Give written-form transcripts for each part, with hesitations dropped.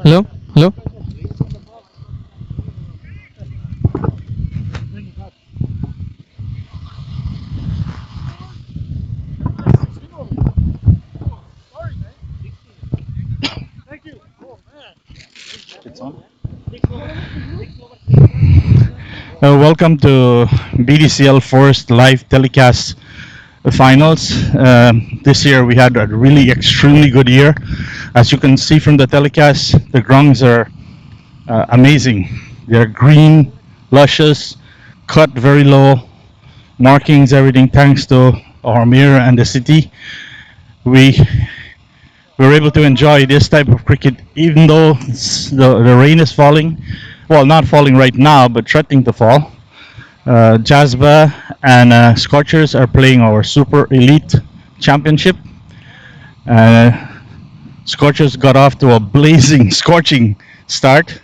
Hello? Hello? Welcome to BDCL first live telecast finals. This year we had a really extremely good year. As you can see from the telecast, the grounds are amazing. They're green, luscious, cut very low, markings, everything thanks to our mayor and the city. We were able to enjoy this type of cricket even though the rain is falling. Well, not falling right now, but threatening to fall. Jazba and Scorchers are playing our Super Elite Championship. Uh, Scorchers got off to a blazing, scorching start,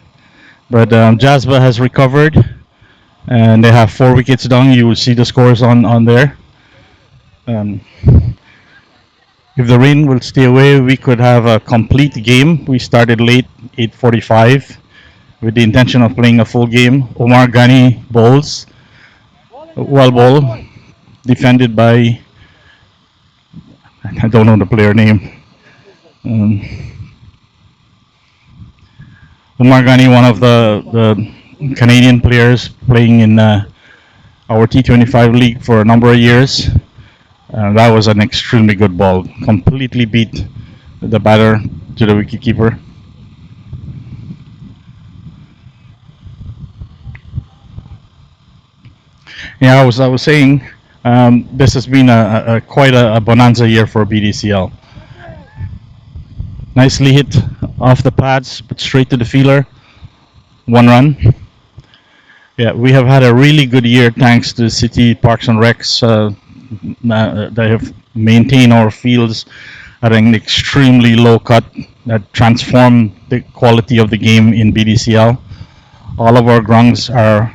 but Jazba has recovered and they have 4 wickets down. You will see the scores on there. Um, if the rain will stay away, we could have a complete game. We started late, 8:45, with the intention of playing a full game. Omar Ghani bowls, well ball, defended by I don't know the player name. Um, Umar Ghani, one of the Canadian players playing in our T25 league for a number of years. That was an extremely good ball. Completely beat the batter to the wicketkeeper. Yeah, I was saying this has been a quite a bonanza year for BDCL. Nicely hit off the pads, but straight to the fielder. 1 run. Yeah, we have had a really good year thanks to City Parks and Recs. They have maintained our fields at an extremely low cut that transformed the quality of the game in BDCL. All of our grounds are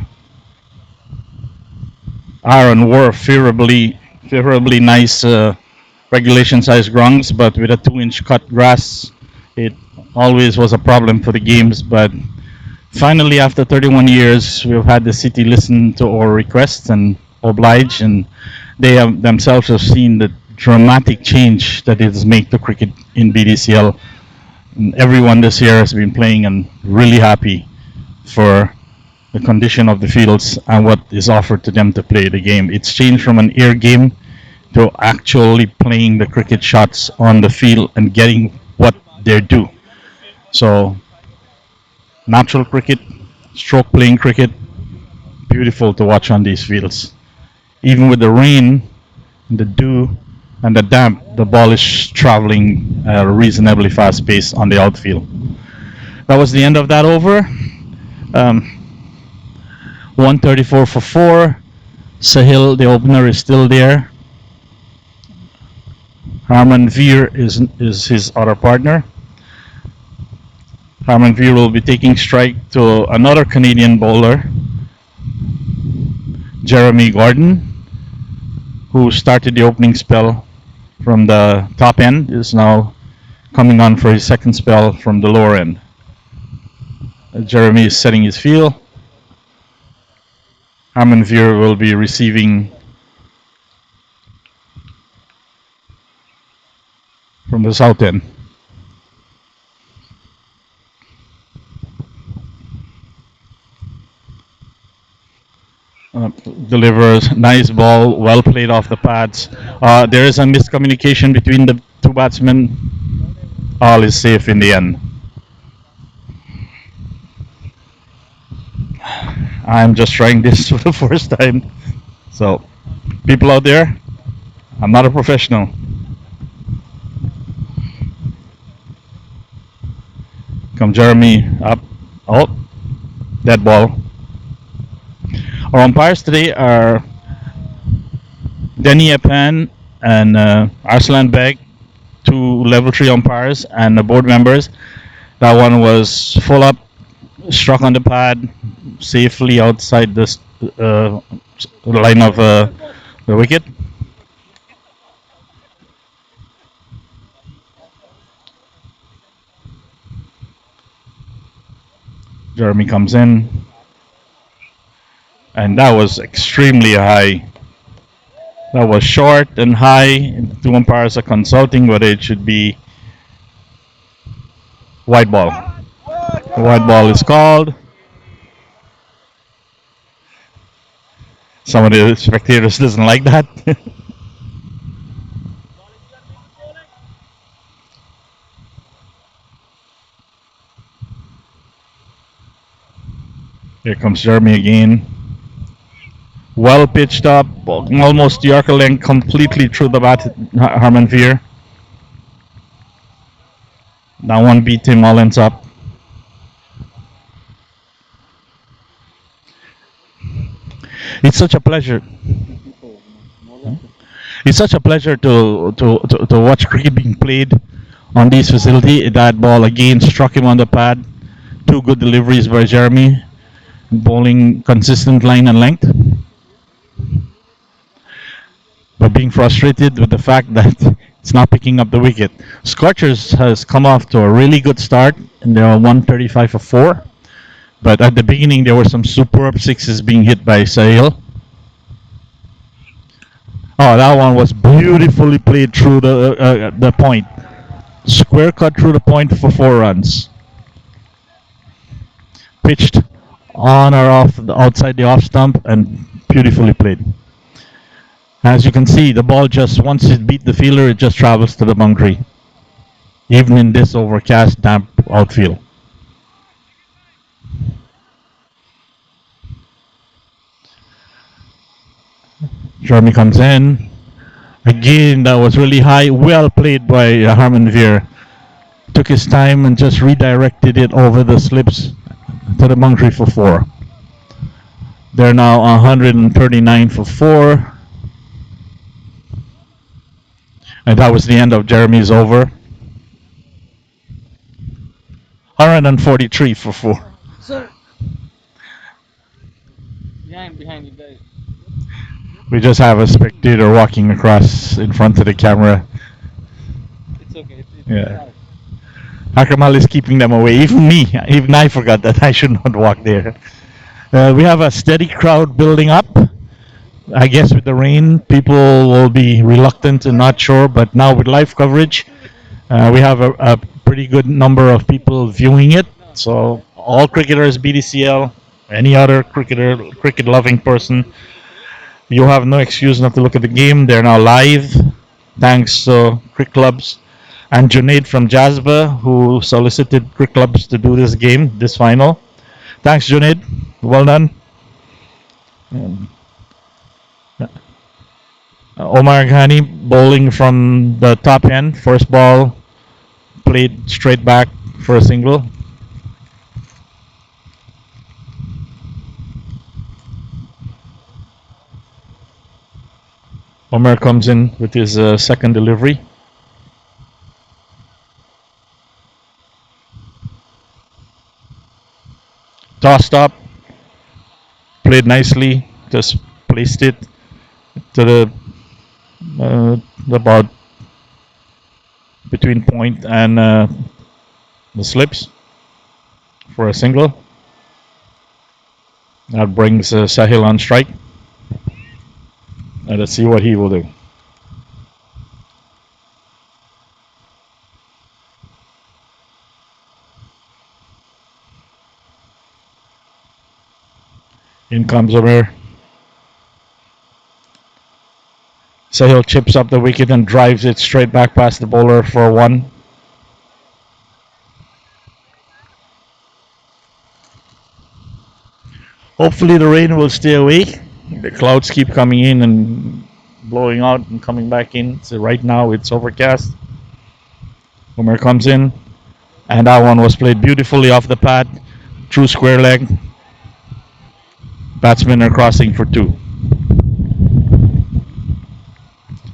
and were favorably nice regulation size grounds, but with a 2-inch cut grass, it always was a problem for the games. But finally, after 31 years, we've had the city listen to our requests and oblige, and they have themselves have seen the dramatic change that it has made to cricket in BDCL. And everyone this year has been playing and really happy for the condition of the fields and what is offered to them to play the game. It's changed from an air game to actually playing the cricket shots on the field and getting what they're due. So natural cricket, stroke playing cricket, beautiful to watch on these fields. Even with the rain, the dew, and the damp, the ball is traveling at a reasonably fast pace on the outfield. That was the end of that over. Um, 134 for 4. Sahil, the opener, is still there. Harman Veer is his other partner. Harman Veer will be taking strike to another Canadian bowler, Jeremy Gordon, who started the opening spell from the top end, is now coming on for his second spell from the lower end. Jeremy is setting his field. Harman Veer will be receiving from the south end. Uh, Delivers nice ball, well played off the pads. There is a miscommunication between the two batsmen. All is safe in the end. I'm just trying this for the first time. So, people out there, I'm not a professional. Come Jeremy up. Oh, dead ball. Our umpires today are Denny Epan and Arslan Beg, two level 3 umpires and the board members. That one was full up, struck on the pad, safely outside the uh, line of the wicket. Jeremy comes in, and that was extremely high. That was short and high. Two umpires are consulting whether it should be white ball. The white ball is called. Some of the spectators doesn't like that. Here comes Jeremy again. Well pitched up, almost Yorker length completely through the bat. Harman Veer. That one beat Tim Mullins up. It's such a pleasure. It's such a pleasure to watch cricket being played on this facility. That ball again struck him on the pad. Two good deliveries by Jeremy, bowling consistent line and length, but being frustrated with the fact that it's not picking up the wicket. Scorchers has come off to a really good start, and they're 135 for 4. But at the beginning, there were some superb sixes being hit by Sahil. Oh, that one was beautifully played through the point. Square cut through the point for 4 runs. Pitched on or off outside the off stump and beautifully played. As you can see, the ball just once it beat the fielder, it just travels to the boundary, even in this overcast, damp outfield. Jeremy comes in. Again, that was really high. Well played by Harman Veer. Took his time and just redirected it over the slips to the boundary for 4. They're now 139 for 4. And that was the end of Jeremy's over. 143 for 4. Sir, behind you guys. We just have a spectator walking across in front of the camera. It's okay. It's Yeah. Akramal is keeping them away. Even me, even I forgot that I should not walk there. We have a steady crowd building up. I guess with the rain, people will be reluctant and not sure. But now with live coverage, we have a pretty good number of people viewing it. So all cricketers, BDCL, any other cricketer, cricket-loving person, you have no excuse not to look at the game. They're now live, thanks to cricket clubs and Junaid from Jazba, who solicited cricket clubs to do this game, this final. Thanks, Junaid. Well done. Um, Omar Ghani bowling from the top end. First ball played straight back for a single. Omar comes in with his second delivery. Tossed up, played nicely, just placed it to about between point and the slips for a single. That brings Sahil on strike. Let's see what he will do. In comes Omer. Sahil chips up the wicket and drives it straight back past the bowler for a 1. Hopefully the rain will stay away. The clouds keep coming in and blowing out and coming back in. So right now it's overcast. Omer comes in, and that one was played beautifully off the pad, true square leg. Batsmen are crossing for 2.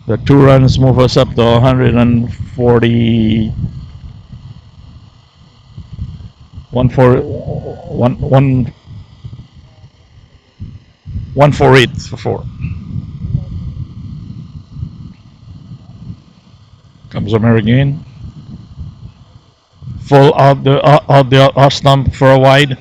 The 2 runs move us up to 140. 148 for 4. Comes Omer again. Full out the off stump for a wide.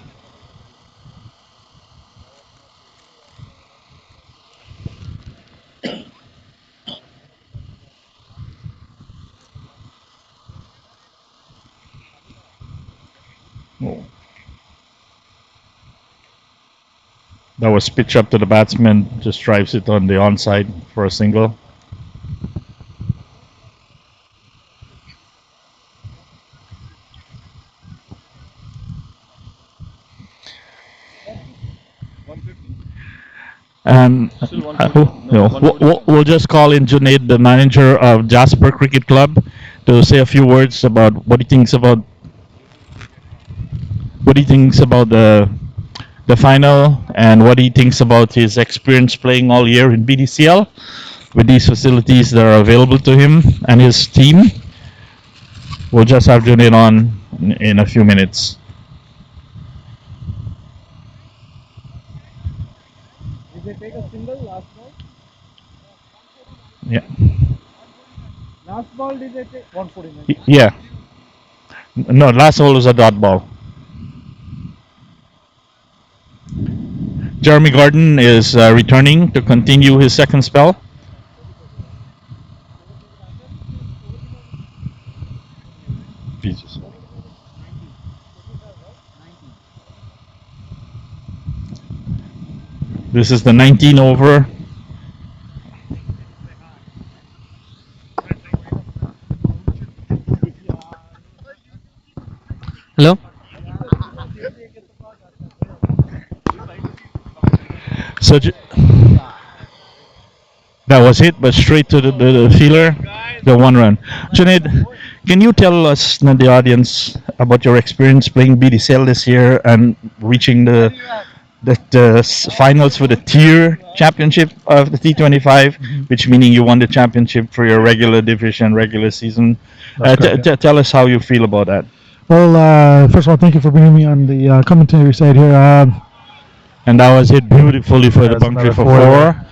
That was pitch up to the batsman, just drives it on the onside for a single. And Still 140. No, you know, 140. we'll just call in Junaid, the manager of Jasper Cricket Club, to say a few words about what he thinks about the final and what he thinks about his experience playing all year in BDCL with these facilities that are available to him and his team. We'll just have Junaid on in a few minutes. Did they take a single last ball? Yeah. Last ball did they take 149? Yeah. No, last ball was a dot ball. Jeremy Gordon is returning to continue his second spell. Jesus. This is the 19 over. Hello. So that was it, but straight to the fielder, the one run. Junaid, can you tell us and the audience about your experience playing BDCL this year and reaching the finals for the tier championship of the T25, which meaning you won the championship for your regular division, regular season. That's correct. Yeah. Tell us how you feel about that. Well, first of all, thank you for bringing me on the commentary side here. And that was hit beautifully for the That's boundary another for four four. there.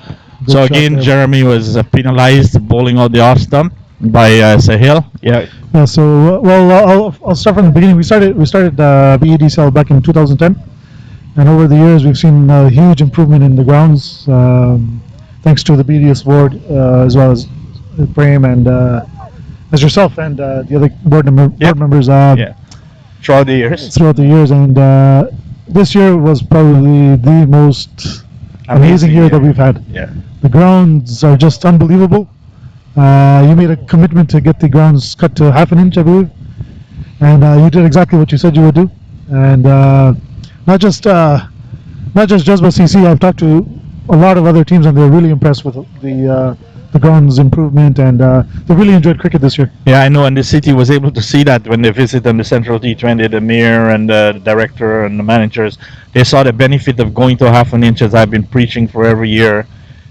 Good So shot again, there. Jeremy was penalized bowling out the off stump by Sahil. Yeah, Yeah. So, well, I'll start from the beginning. We started BEDCL back in 2010, and over the years we've seen a huge improvement in the grounds, thanks to the BDS board as well as Prem and as yourself and the other board members. yeah. Throughout the years, Throughout the years, and this year was probably the most amazing year that we've had. Yeah. The grounds are just unbelievable. You made a commitment to get the grounds cut to half an inch, I believe, and you did exactly what you said you would do. And not just not just Jazba CC. I've talked to a lot of other teams, and they're really impressed with the grounds improvement, and they really enjoyed cricket this year. Yeah, I know, and the city was able to see that when they visited the Central T20, the mayor and the director and the managers. They saw the benefit of going to half an inch, as I've been preaching for every year,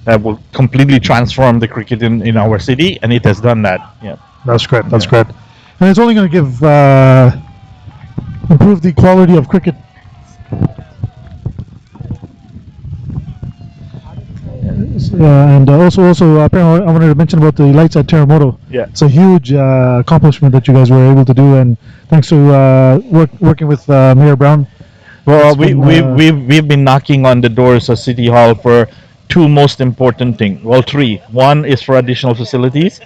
that will completely transform the cricket in our city, and it has done that. Yeah. That's correct. That's Yeah. correct. And it's only going to give improve the quality of cricket. And apparently I wanted to mention about the lights at Terremoto. Yeah. It's a huge accomplishment that you guys were able to do, and thanks to working with Mayor Brown. Well, It's been, we've been knocking on the doors of City Hall for two most important things. Well, three. One is for additional facilities.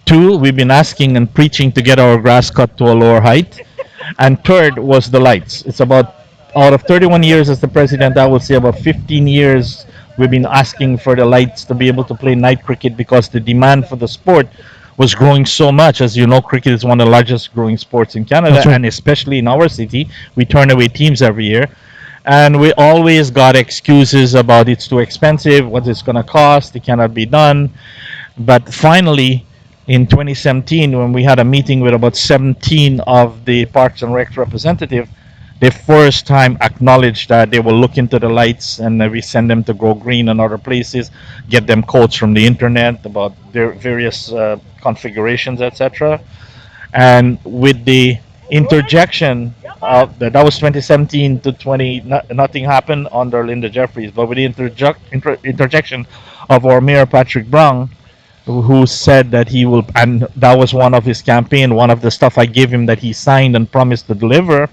Two, we've been asking and preaching to get our grass cut to a lower height. And third was the lights. It's about out of 31 years as the president, I will say about 15 years we've been asking for the lights to be able to play night cricket because the demand for the sport was growing so much. As you know, cricket is one of the largest growing sports in Canada, That's right. and especially in our city, we turn away teams every year. And we always got excuses about it's too expensive, what it's going to cost, it cannot be done. But finally, in 2017, when we had a meeting with about 17 of the Parks and Rec representatives, they first time acknowledged that they will look into the lights and we send them to Go Green and other places, get them quotes from the internet about their various configurations, etc. And with the interjection of that was 2017 to 20, nothing happened under Linda Jeffries, but with the interjection of our Mayor Patrick Brown, who said that he will, and that was one of his campaign, one of the stuff I gave him that he signed and promised to deliver,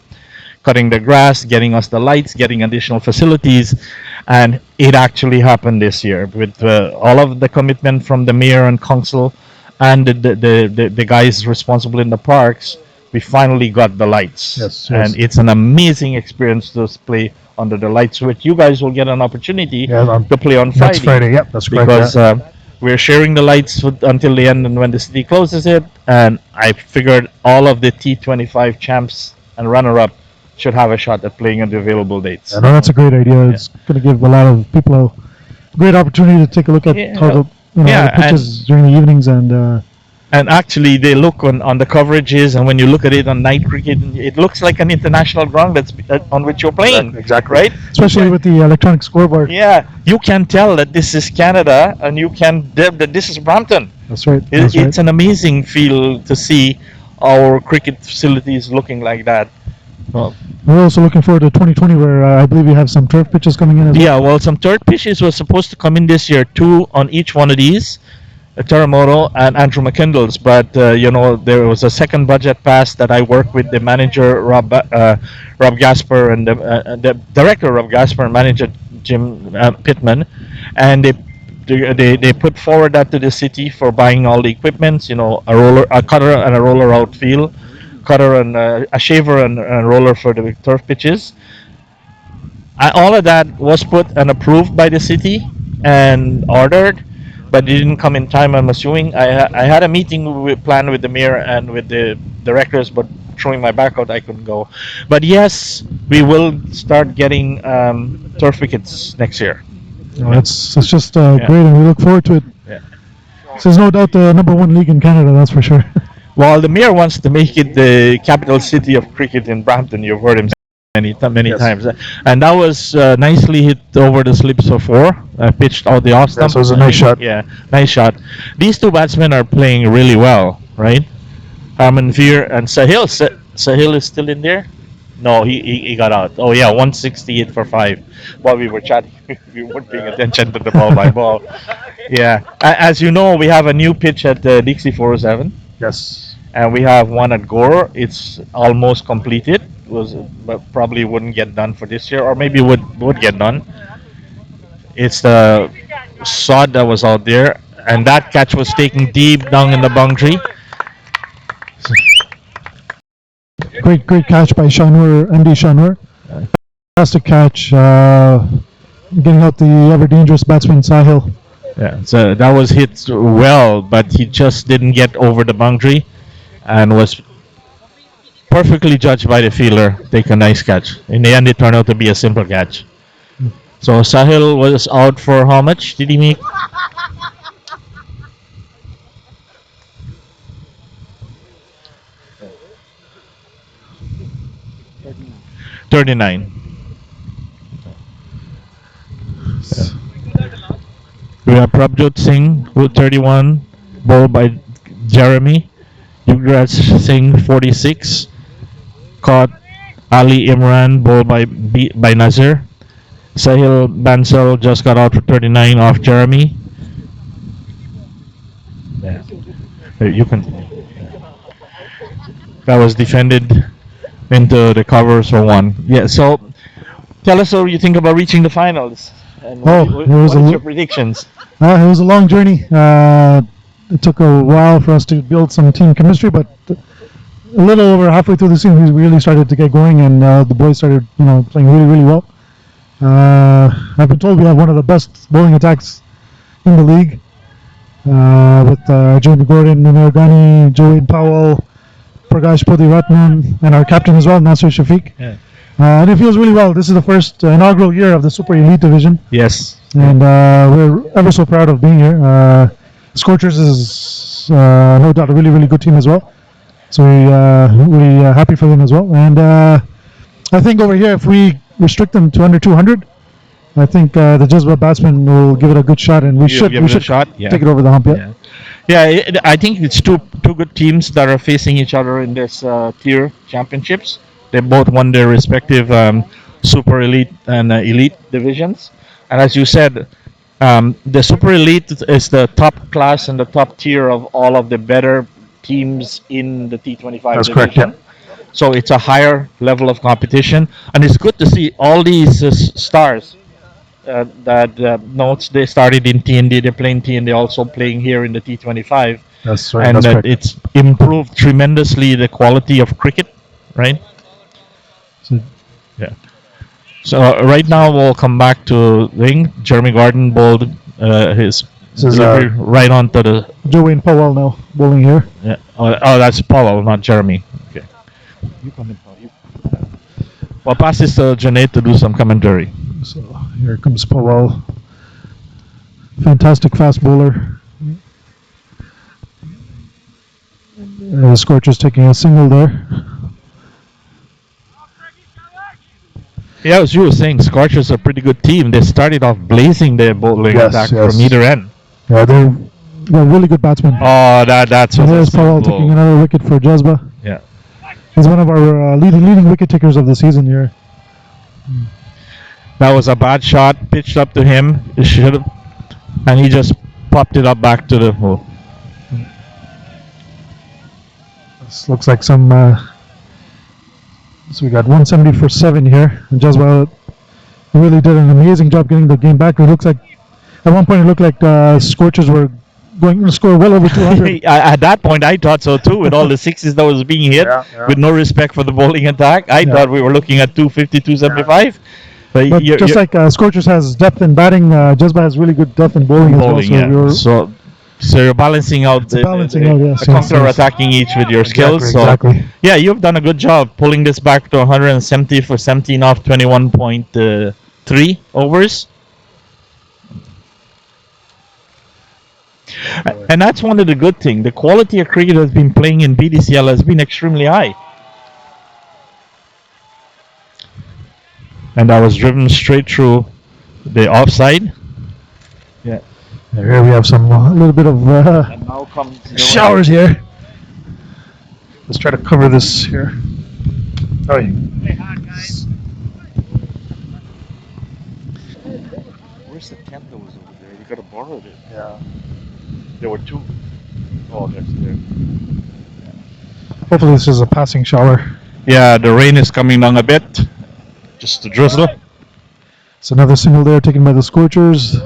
cutting the grass, getting us the lights, getting additional facilities, and it actually happened this year with all of the commitment from the mayor and council and the guys responsible in the parks. We finally got the lights, Yes, and yes. it's an amazing experience to play under the lights, which you guys will get an opportunity Yeah, to play on next Friday. Friday. Yep, that's correct. Because Yeah. we're sharing the lights until the end, and when the city closes it, and I figured all of the T25 champs and runner-up should have a shot at playing on the available dates. I know that's a great idea. It's going to give a lot of people a great opportunity to take a look at Yeah, how the yeah, the pitches during the evenings and actually they look on the coverages, and when you look at it on night cricket, it looks like an international ground that's on which you're playing. exactly. Right? Especially with the electronic scoreboard. Yeah, you can tell that this is Canada, and you can that this is Brampton. That's right. It's an amazing feel to see our cricket facilities looking like that. Well, We're also looking forward to 2020, where I believe you have some turf pitches coming in as well. yeah, well, some third pitches were supposed to come in this year, two on each one of these, Terremoto and Andrew McKindle's. But there was a second budget passed that I worked with the manager Rob Gasper and the director Rob Gasper and manager Jim Pittman, and they put forward that to the city for buying all the equipments. A cutter and a roller outfield, cutter and a shaver and a roller for the turf pitches. All of that was put and approved by the city and ordered, but it didn't come in time. I'm assuming I had a meeting planned with the mayor and with the directors, but throwing my back out, I couldn't go. But yes, we will start getting turf wickets next year. It's just great, and we look forward to it. Yeah. So there's no doubt the #1 league in Canada, that's for sure. Well, the mayor wants to make it the capital city of cricket in Brampton. You've heard him many Yes. times, and that was nicely hit over the slips of four. Pitched out the off stump. So it was a nice shot. Yeah, nice shot. These two batsmen are playing really well, right? Harman Veer and Sahil. Sahil is still in there. No, he got out. Oh yeah, 168 for 5. While we were chatting, we weren't paying attention to the ball by ball. Yeah, as you know, we have a new pitch at Dixie 407. Yes. And we have one at Gore. It's almost completed. But probably wouldn't get done for this year, or maybe would get done. It's the sod that was out there, and that catch was taken deep down in the boundary. Great catch by Shanur, MD Shanur. Fantastic catch, getting out the ever dangerous batsman Sahil. Yeah, so that was hit well, but he just didn't get over the boundary, and was perfectly judged by the fielder. Take a nice catch. In the end, it turned out to be a simple catch. So Sahil was out for how much did he make? $39. We have Prabjot Singh with 31, bowled by Jeremy. Yuvraj Singh 46, caught Ali Imran, bowled by Nazir. Sahil Bansal just got out for 39 off Jeremy. Yeah. You can. That was defended into the covers for 1. Yeah. So tell us what you think about reaching the finals. And what is your predictions? It was a long journey. It took a while for us to build some team chemistry, but a little over halfway through the season, we really started to get going, and the boys started, playing really, really well. I've been told we have one of the best bowling attacks in the league, with Jamie Gordon, Munir Ghani, Joey Powell, Prakash Podiratnan, and our captain as well, Nasir Shafiq. Yeah. And it feels really well. This is the first inaugural year of the Super Elite Division. Yes. And we're ever so proud of being here. Scorchers is no doubt a really, really good team as well. So we're happy for them as well. And I think over here, if we restrict them to under 200, I think the Jazba batsmen will give it a good shot, and we should take it over the hump. I think it's two good teams that are facing each other in this tier championships. They both won their respective Super Elite and Elite divisions. And as you said, the Super Elite is the top class and the top tier of all of the better teams in the T25 That's division. correct, yeah. So it's a higher level of competition, and it's good to see all these stars that notes they started in TND, they're playing TND, also playing here in the T25. That's right. And That's that correct. it's improved tremendously the quality of cricket, right? So- Yeah. So right now we'll come back to Ring. Jeremy Gordon bowled his This is delivery right onto the. Joe Powell now bowling here. Yeah. Oh, that's Powell, not Jeremy. Okay. You come in, Powell. Well, pass this to Junaid to do some commentary. So here comes Powell. Fantastic fast bowler. The Scorchers taking a single there. Yeah, as you were saying, Scorchers are a pretty good team. They started off blazing their bowling Yes, attack yes. from either end. Yeah, they're really good batsmen. Oh, that's And what here's Powell simple. taking another wicket for Jazba. Yeah. He's one of our leading wicket takers of the season here. That was a bad shot, pitched up to him. It should have, and he just popped it up back to the hole. This looks like some. So we got 170 for 7 here. And Jazba really did an amazing job getting the game back. It looks like at one point it looked like Scorchers were going to score well over 200. At that point, I thought so too. With all the sixes that was being hit, with no respect for the bowling attack, I thought we were looking at 250, 275. But just like Scorchers has depth in batting, Jazba has really good depth in bowling as well. So you're balancing out the counter-attacking each with your skills. Exactly. Yeah, you've done a good job pulling this back to 170 for 17 off 21.3 overs. And that's one of the good things. The quality of cricket that's been playing in BDCL has been extremely high. And that was driven straight through the offside. Yeah. Here we have some a little bit of And now comes showers here. Let's try to cover this here. Oh, yeah. Where's the tent that was over there? You could have borrowed it. Yeah. There were two. Oh, there's there. Hopefully this is a passing shower. Yeah, the rain is coming down a bit. Just a drizzle. It's another single there taken by the Scorchers.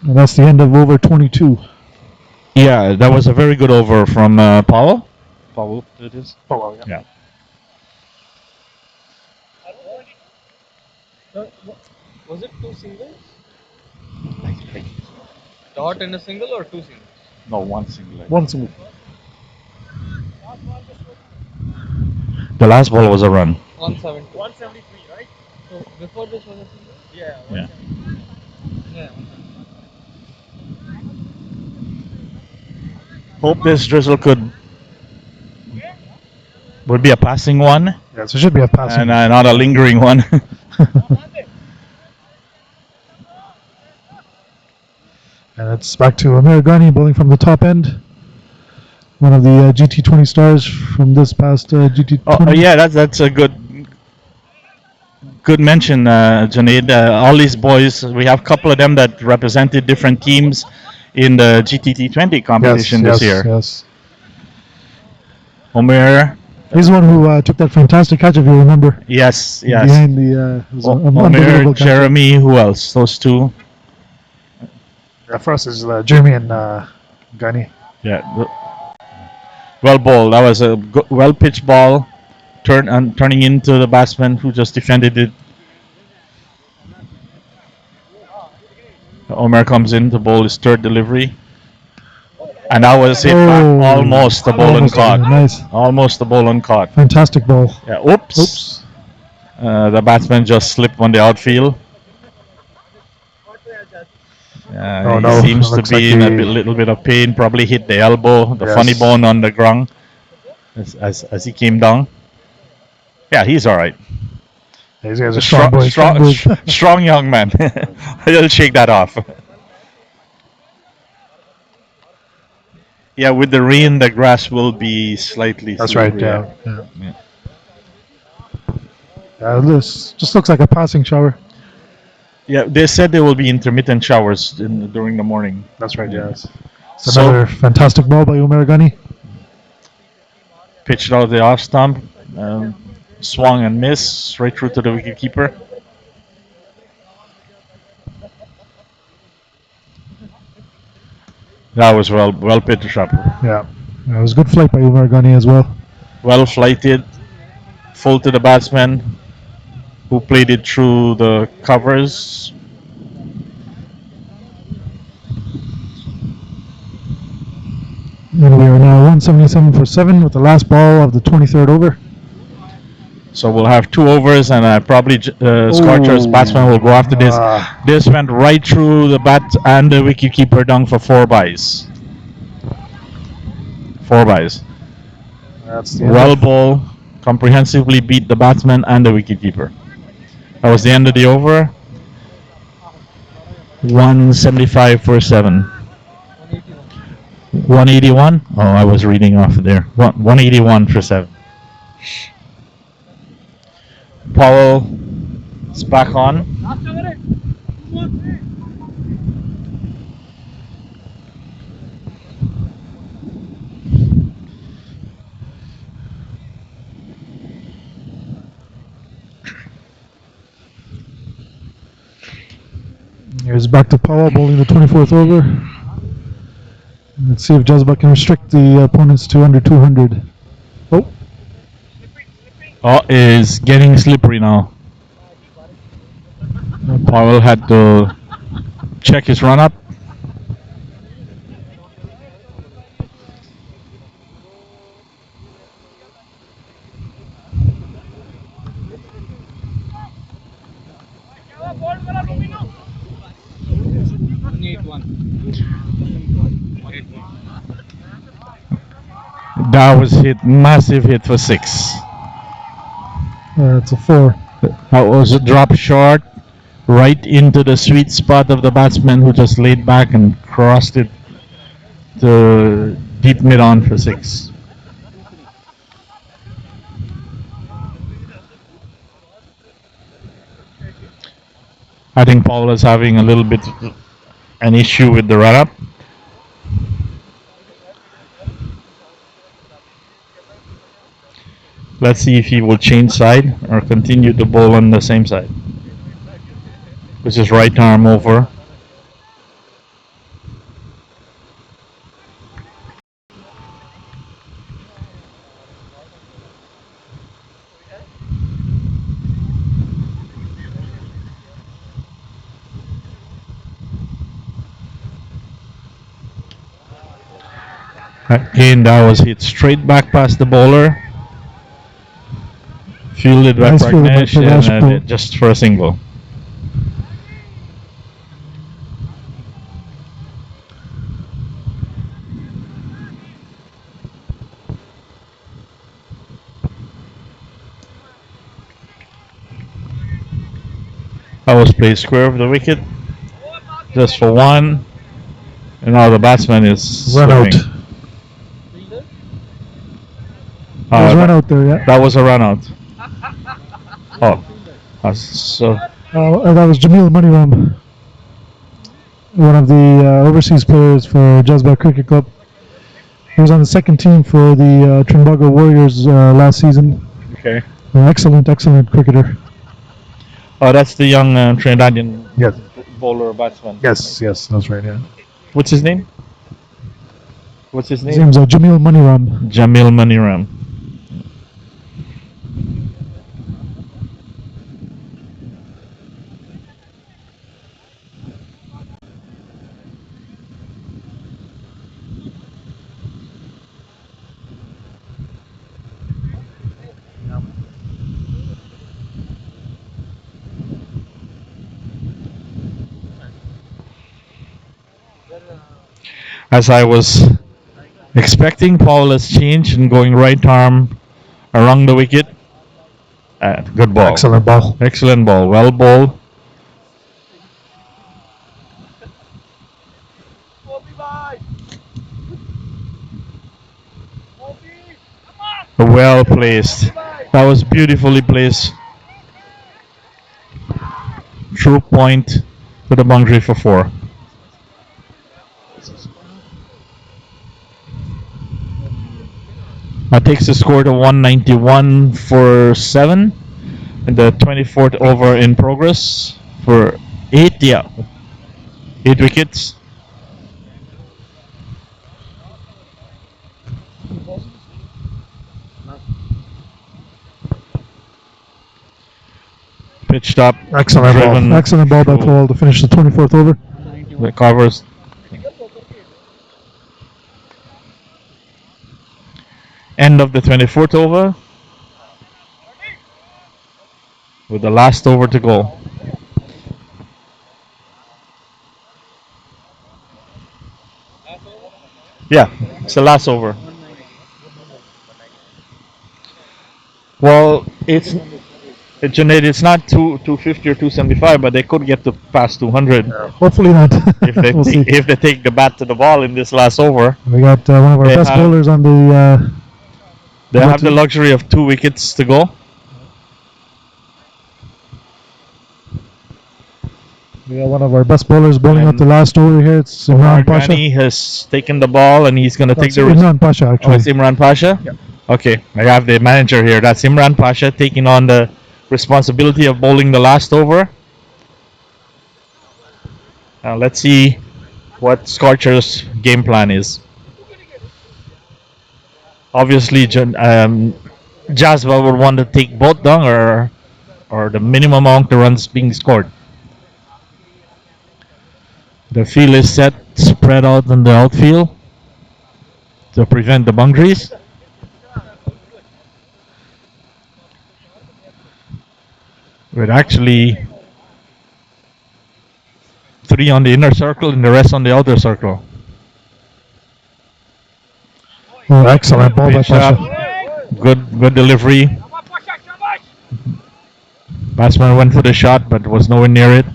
And that's the end of over 22. Yeah, that was a very good over from Powell. Powell, it is? Powell, Yeah. Was it two singles? Dot and a single or two singles? No, one single. One single. The last ball was a run. 170. 173, right? So before this was a single? Yeah. Yeah. Yeah. Hope this drizzle would be a passing one. Yes, it should be a passing. And not a lingering one. And it's back to Amerigani bowling from the top end. One of the GT20 stars from this past GT20. Oh, yeah, that's a good mention, Junaid. All these boys, we have a couple of them that represented different teams in the GT20 competition this year. Yes. Omer. He's the one who took that fantastic catch, if you remember. Yes. Behind the Omer, unbelievable catch. Jeremy, who else? Those two. Yeah, for us is Jeremy and Gani. Yeah. Well bowled. That was a well pitched ball, turning into the batsman who just defended it. Omer comes in to bowl his third delivery, and that was it. Almost the ball uncaught. Nice. Almost the ball uncaught. Fantastic ball. Yeah. Oops. The batsman just slipped on the outfield. He seems to be in a little bit of pain. Probably hit the elbow, the funny bone on the ground, as he came down. Yeah, he's all right. These guys are strong boys. Strong young man. He'll shake that off. Yeah, with the rain, the grass will be slightly. That's right. Yeah. This just looks like a passing shower. Yeah, they said there will be intermittent showers during the morning. That's right. Yes. It's another fantastic ball by Amerigani. Pitched out the off stump, swung and missed right through to the wicketkeeper. That was well pitched up. Yeah, it was good flight by Amerigani as well. Well flighted, full to the batsman. who played it through the covers. And we are now 177 for 7 with the last ball of the 23rd over. So we'll have 2 overs, and probably Scorchers batsman will go after this. This went right through the bat and the wicketkeeper down for 4 byes. 4 byes. That's the Well ball, comprehensively beat the batsman and the wicketkeeper. That was the end of the over. 175 for 7. 181. 181? Oh, I was reading off there. 181 for 7. Powell is back on. Here's back to Powell bowling the 24th over. Let's see if Jazba can restrict the opponents to under 200. Oh, Oh, is getting slippery now. Powell had to check his run up. That was hit, massive hit for 6. it's a 4. That was a drop short, right into the sweet spot of the batsman who just laid back and crossed it to deep mid on for 6. I think Paul is having a little bit an issue with the run up. Let's see if he will change side or continue to bowl on the same side. Which is right arm over. Again, that was hit straight back past the bowler. Fielded by Nice fielded by Pragnesh and Pragnesh. just for a single. That was played square of the wicket. Just for 1. And now the batsman is Run out. slipping. There's run out there, yeah. That was a run out. Oh. So That was Jamil Maniram, one of the overseas players for Jazba Cricket Club. He was on the second team for the Trinbago Warriors last season. okay. Excellent cricketer. Oh, that's the young Trinidadian Yes. bowler batsman. Yes, that's right, yeah. What's his name? What's his His name? name's Jamil Maniram. Jamil Maniram. As I was expecting, Paul has changed and going right arm around the wicket. Good ball. Excellent ball. Excellent ball. Well ball. Well placed. That was beautifully placed. True point to the boundary for 4. That takes the score to 191 for 7. And the 24th over in progress for 8. Yeah. 8 wickets. pitched up, Excellent driven ball. Excellent ball by through Paul to finish the 24th over. the covers. End of the 24th over with the last over to go. Yeah, it's the last over. Well, Junaid, it's not 250 or 275, but they could get to past 200 Hopefully not. if they We'll see. if they take the bat to the ball in this last over. We got one of our They best have- bowlers on the. They About have the to- luxury of 2 wickets to go. We got one of our best bowlers bowling out And the last over here. It's Imran Pasha. Ghani has taken the ball and he's going to take That's the risk. Imran Pasha, Oh, actually. it's Imran Pasha? Yeah. Okay, I have the manager here. That's Imran Pasha taking on the responsibility of bowling the last over. Now let's see what Scorchers' game plan is. Obviously, Jazba would want to take both down or the minimum amount of runs being scored. The field is set, spread out in the outfield to prevent the boundaries. With actually 3 on the inner circle and the rest on the outer circle. Oh, excellent ball by Pitch up. Pasha. Good delivery. Batsman went for the shot but was nowhere near it.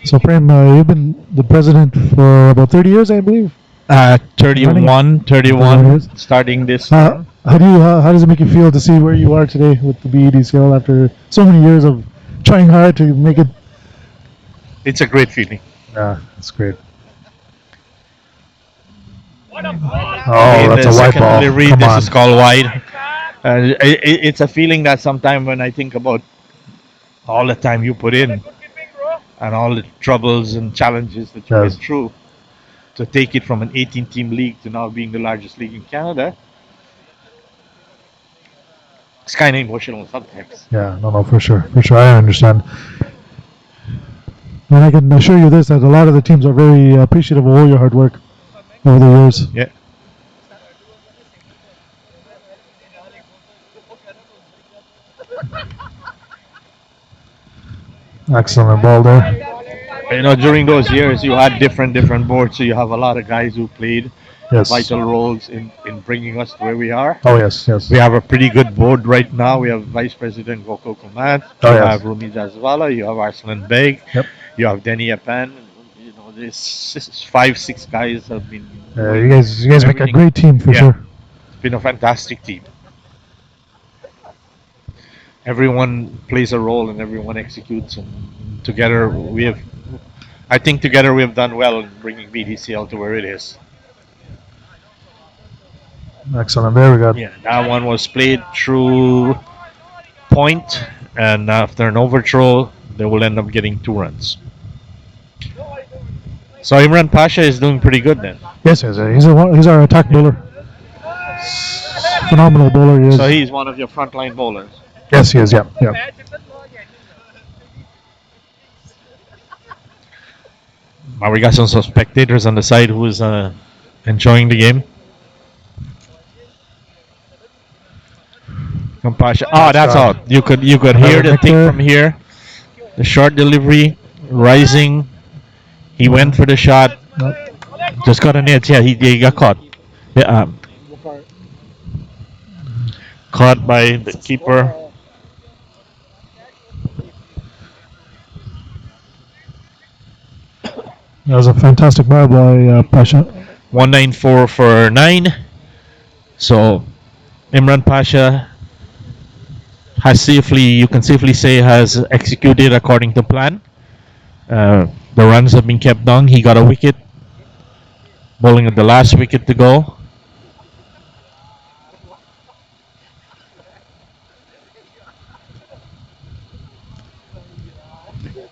So, Prem, you've been the president for about 30 years, I believe. 31 years. starting this. How does it make you feel to see where you are today with the BEDCL after so many years of trying hard to make it? It's a great feeling. Yeah, that's great. In that's the a wide second ball. delivery, Come this on. is called wide. It's a feeling that sometimes when I think about all the time you put in and all the troubles and challenges that you Yes. went through to take it from an 18-team league to now being the largest league in Canada, it's kind of emotional sometimes. Yeah, no, for sure, I understand. And I can assure you this: that a lot of the teams are very appreciative of all your hard work over the years. Yeah. Excellent ball there. During those years, you had different boards, so you have a lot of guys who played Yes. vital roles in bringing us to where we are. Oh yes, yes. We have a pretty good board right now. We have Vice President Gokul Kumar. Oh, You yes. have Rumi Jazwala. You have Arslan Beg. Yep. You have Denny Apan. This 5-6 guys have been. You guys make a everything. great team for Yeah. sure. It's been a fantastic team. Everyone plays a role and everyone executes, and together I think together we have done well in bringing BDCL to where it is. Excellent. There we go. Yeah, that one was played through point, and after an overthrow, they will end up getting 2 runs. So Imran Pasha is doing pretty good then. Yes, yes. He's our attack bowler. Phenomenal bowler he is. So he's one of your frontline bowlers. Yes, he is. Yeah, yeah. Now we got some spectators on the side who is enjoying the game. From Pasha. Oh, that's out. You could hear the thing from here. The short delivery, rising. He went for the shot. Just got an edge. Yeah, he got caught. Yeah, caught by the keeper. That was a fantastic ball by Pasha. 194 for 9. So Imran Pasha you can safely say, has executed according to plan. The runs have been kept down. He got a wicket, bowling at the last wicket to go.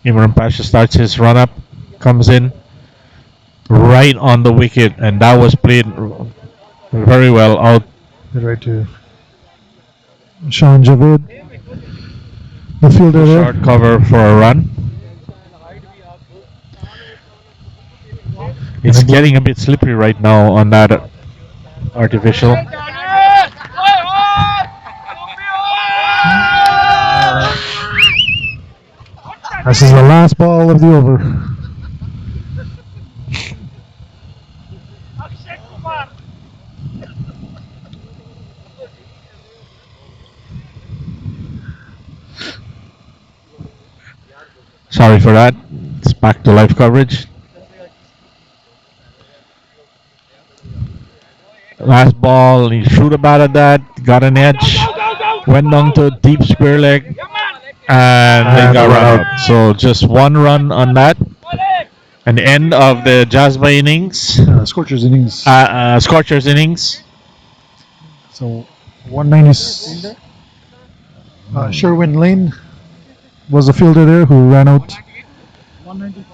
Imran Pasha starts his run up, comes in right on the wicket, and that was played very well out. Right to Sean Javed. the fielder there. Short cover for a run. And It's a ball. getting a bit slippery right now on that artificial. This is the last ball of the over. Sorry for that. It's back to live coverage. Last ball, he shoot about at that, got an edge, went down to a deep spear leg, and they And got a run run out. out. So just one run on that. And the end of the Jazba innings, Scorchers innings. Scorchers innings. So 190. Sherwin Lane was the fielder there who ran out. 190.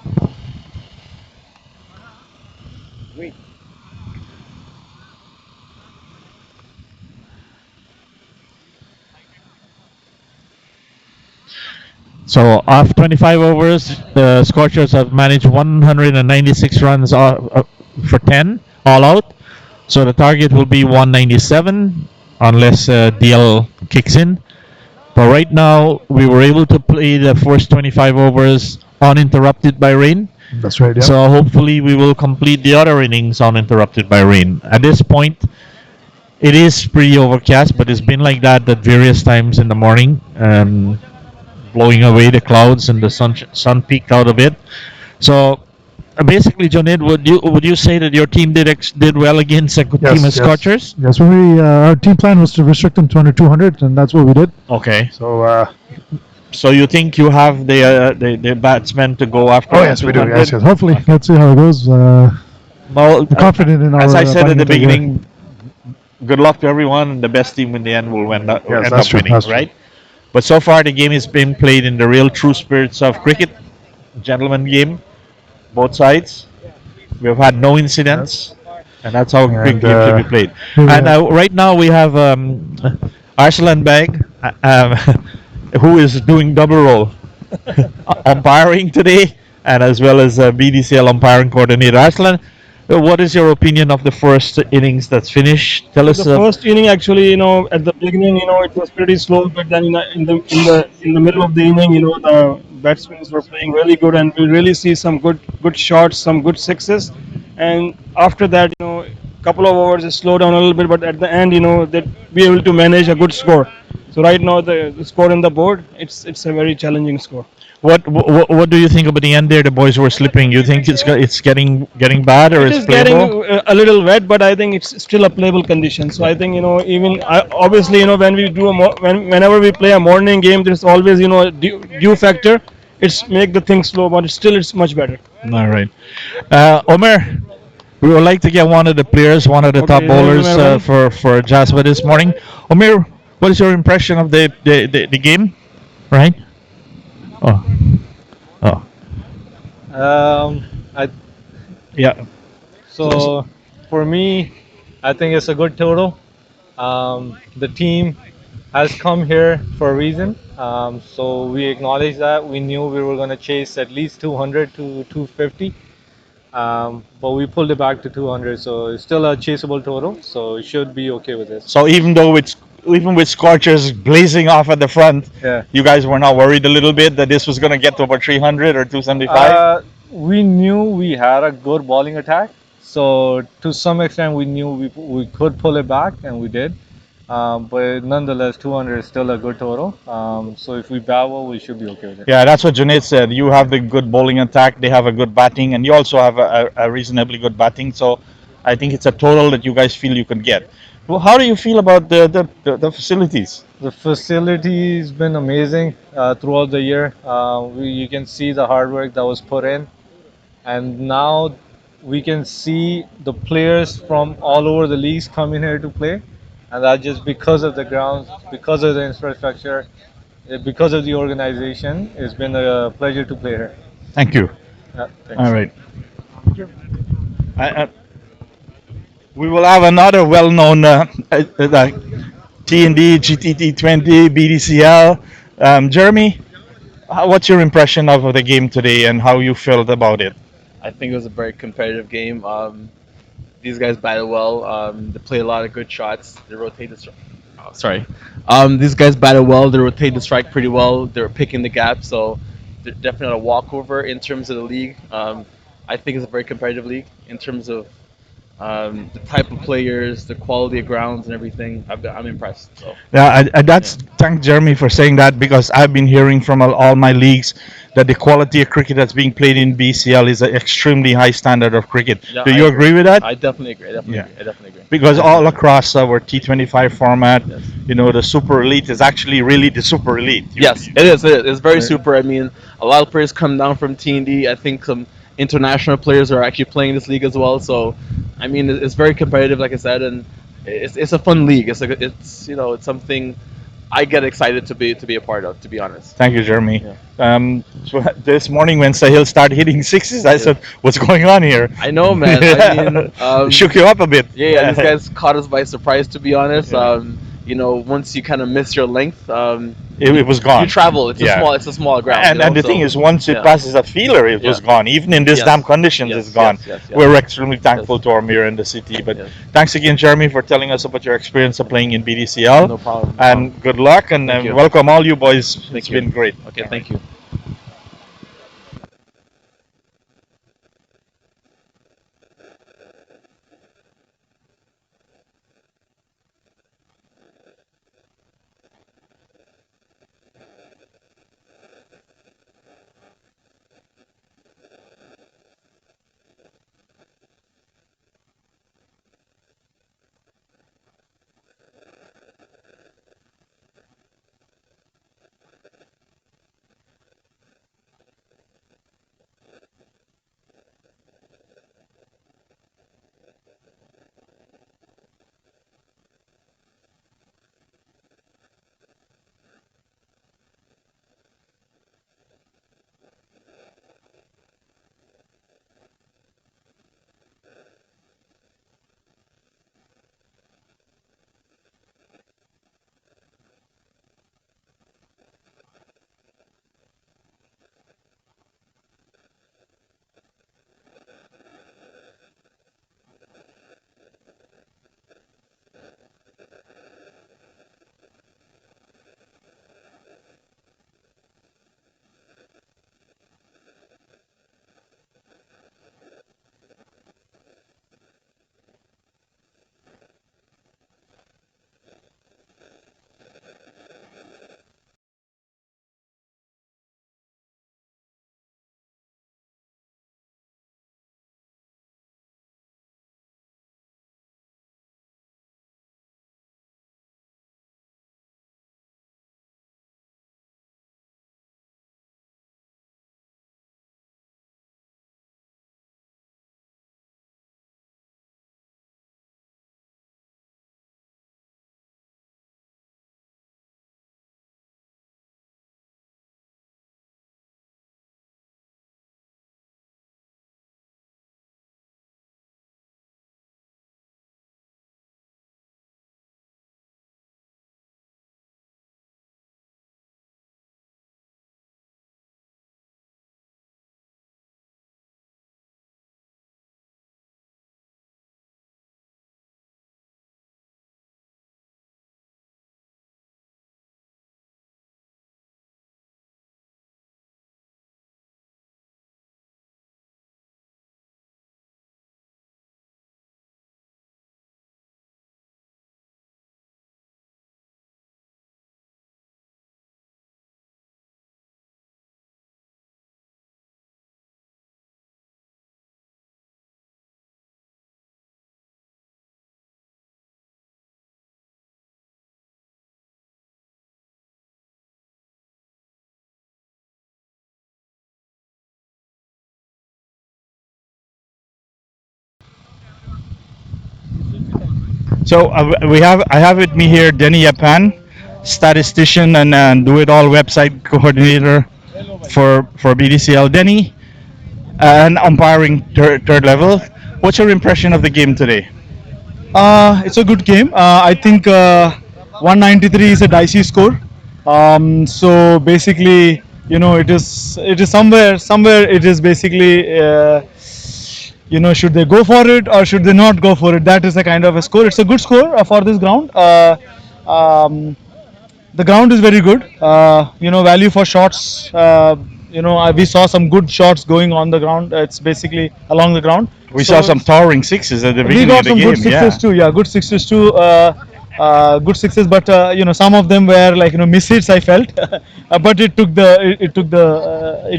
Wait. So off 25 overs, the Scorchers have managed 196 runs for 10 all out. So the target will be 197 unless DL kicks in. But right now, we were able to play the first 25 overs uninterrupted by rain. That's right. Yeah. So hopefully, we will complete the other innings uninterrupted by rain. At this point, it is pretty overcast, but it's been like that at various times in the morning, blowing away the clouds and the sun peaked out a bit. So basically, Junaid, would you say that your team did well against a good team Yes. as Yes. Scorchers? Yes. When we our team plan was to restrict them to under 200, and that's what we did. Okay. So. So you think you have the batsmen to go after Oh the yes, we do. 200? Yes. Yes. Hopefully, let's see how it goes. Well, I'm confident in our. as I said at batting the attack, yeah. beginning, good luck to everyone. The best team in the end will end up, Yes, end that's up true. winning, That's true. right? But so far, the game has been played in the real true spirits of cricket, gentleman game, both sides. We've had no incidents, and that's how a And cricket game should be played. here we And have- right now we have Arslan Beg, who is doing double role, umpiring today, and as well as BDCL umpiring coordinator. Arslan, what is your opinion of the first innings that's finished? Tell So us. the first inning, actually, at the beginning, it was pretty slow, but then in the middle of the inning, the batsmen were playing really good, and we really see some good shots, some good sixes, and after that, couple of overs it slowed down a little bit, but at the end, that be able to manage a good score. So right now, the score on the board, it's a very challenging score. What do you think about the end there? The boys were slipping. You think it's getting bad or It it's is getting playable? a little wet, but I think it's still a playable condition. So I think even obviously when we do whenever we play a morning game, there's always dew factor. It's make the thing slow, but still it's much better. All right, Omer. We would like to get one of the players, one of the top Okay, bowlers Omer. for Jazba this morning. Omer, what is your impression of the game? Right? Oh, oh, I yeah. so for me, I think it's a good total. The team has come here for a reason. So we acknowledge that. We knew we were going to chase at least 200 to 250. But we pulled it back to 200, so it's still a chaseable total. So it should be okay with this. So even with Scorchers blazing off at the front, Yeah. you guys were not worried a little bit that this was going to get to about 300 or 275? We knew we had a good bowling attack, so to some extent we knew we could pull it back, and we did. But nonetheless, 200 is still a good total. So if we battle, we should be okay with it. Yeah, that's what Junaid said. You have the good bowling attack, they have a good batting, and you also have a reasonably good batting. So I think it's a total that you guys feel you can get. Well, how do you feel about the facilities? The facility's been amazing throughout the year. You can see the hard work that was put in, and now we can see the players from all over the leagues coming here to play, and that just because of the grounds, because of the infrastructure, because of the organization. It's been a pleasure to play here. Thank you. Thanks. All right. I, we will have another well-known T&D, GTT20, BDCL, Jeremy, what's your impression of the game today and how you felt about it? I think it was a very competitive game. These guys batted well. They play a lot of good shots. They rotate the strike. Oh, sorry. These guys batted well. They rotate the strike pretty well. They were picking the gap, so they're definitely not a walkover in terms of the league. I think it's a very competitive league in terms of the type of players, the quality of grounds, and everything. I'm impressed. So Yeah, yeah, that's thank Jeremy for saying that because I've been hearing from all my leagues that the quality of cricket that's being played in BCL is an extremely high standard of cricket. yeah, Do I you agree. agree with that? I definitely agree. I definitely Yeah. agree. I definitely agree. Because all across our T25 format, Yes. the super elite is actually really the super elite. Yes, it is. It is. It's very super. I mean, a lot of players come down from T&D. I think some international players are actually playing this league as well. So, I mean, it's very competitive, like I said, and it's a fun league. It's something I get excited to be a part of. To be honest. Thank you, Jeremy. Yeah. So this morning when Sahil started hitting sixes, I Yeah. said, "What's going on here?" I know, man. I mean, Shook you up a bit. yeah, yeah. These guys caught us by surprise. To be honest, Yeah. once you kind of miss your length, It was you gone. travel. Yeah. It's a small ground. And the thing is, once it yeah. passes a feeler, it was Yeah. gone. Even in this Yes. damn conditions, Yes, it's gone. yes, yes, yes. We're extremely thankful to our mayor in the city. But Yes. thanks again, Jeremy, for telling us about your experience of playing in BDCL. No problem. No And problem. good luck and Thank you. welcome all you boys. Thank It's you. been great. Okay, thank you. So I have with me here Denny Yapan, statistician and do it all website coordinator for BDCL. Denny, an umpiring third level. What's your impression of the game today? It's a good game. I think 193 is a dicey score. So basically, it is somewhere it is basically, should they go for it or should they not go for it? That is a kind of a score. It's a good score for this ground. Um, the ground is very good. Value for shots. We saw some good shots going on the ground. It's basically along the ground. We saw So some towering sixes at the we beginning of got the some good game. sixes Yeah. too. Yeah, good sixes too. Good sixes, but some of them were like miss hits. I felt, but it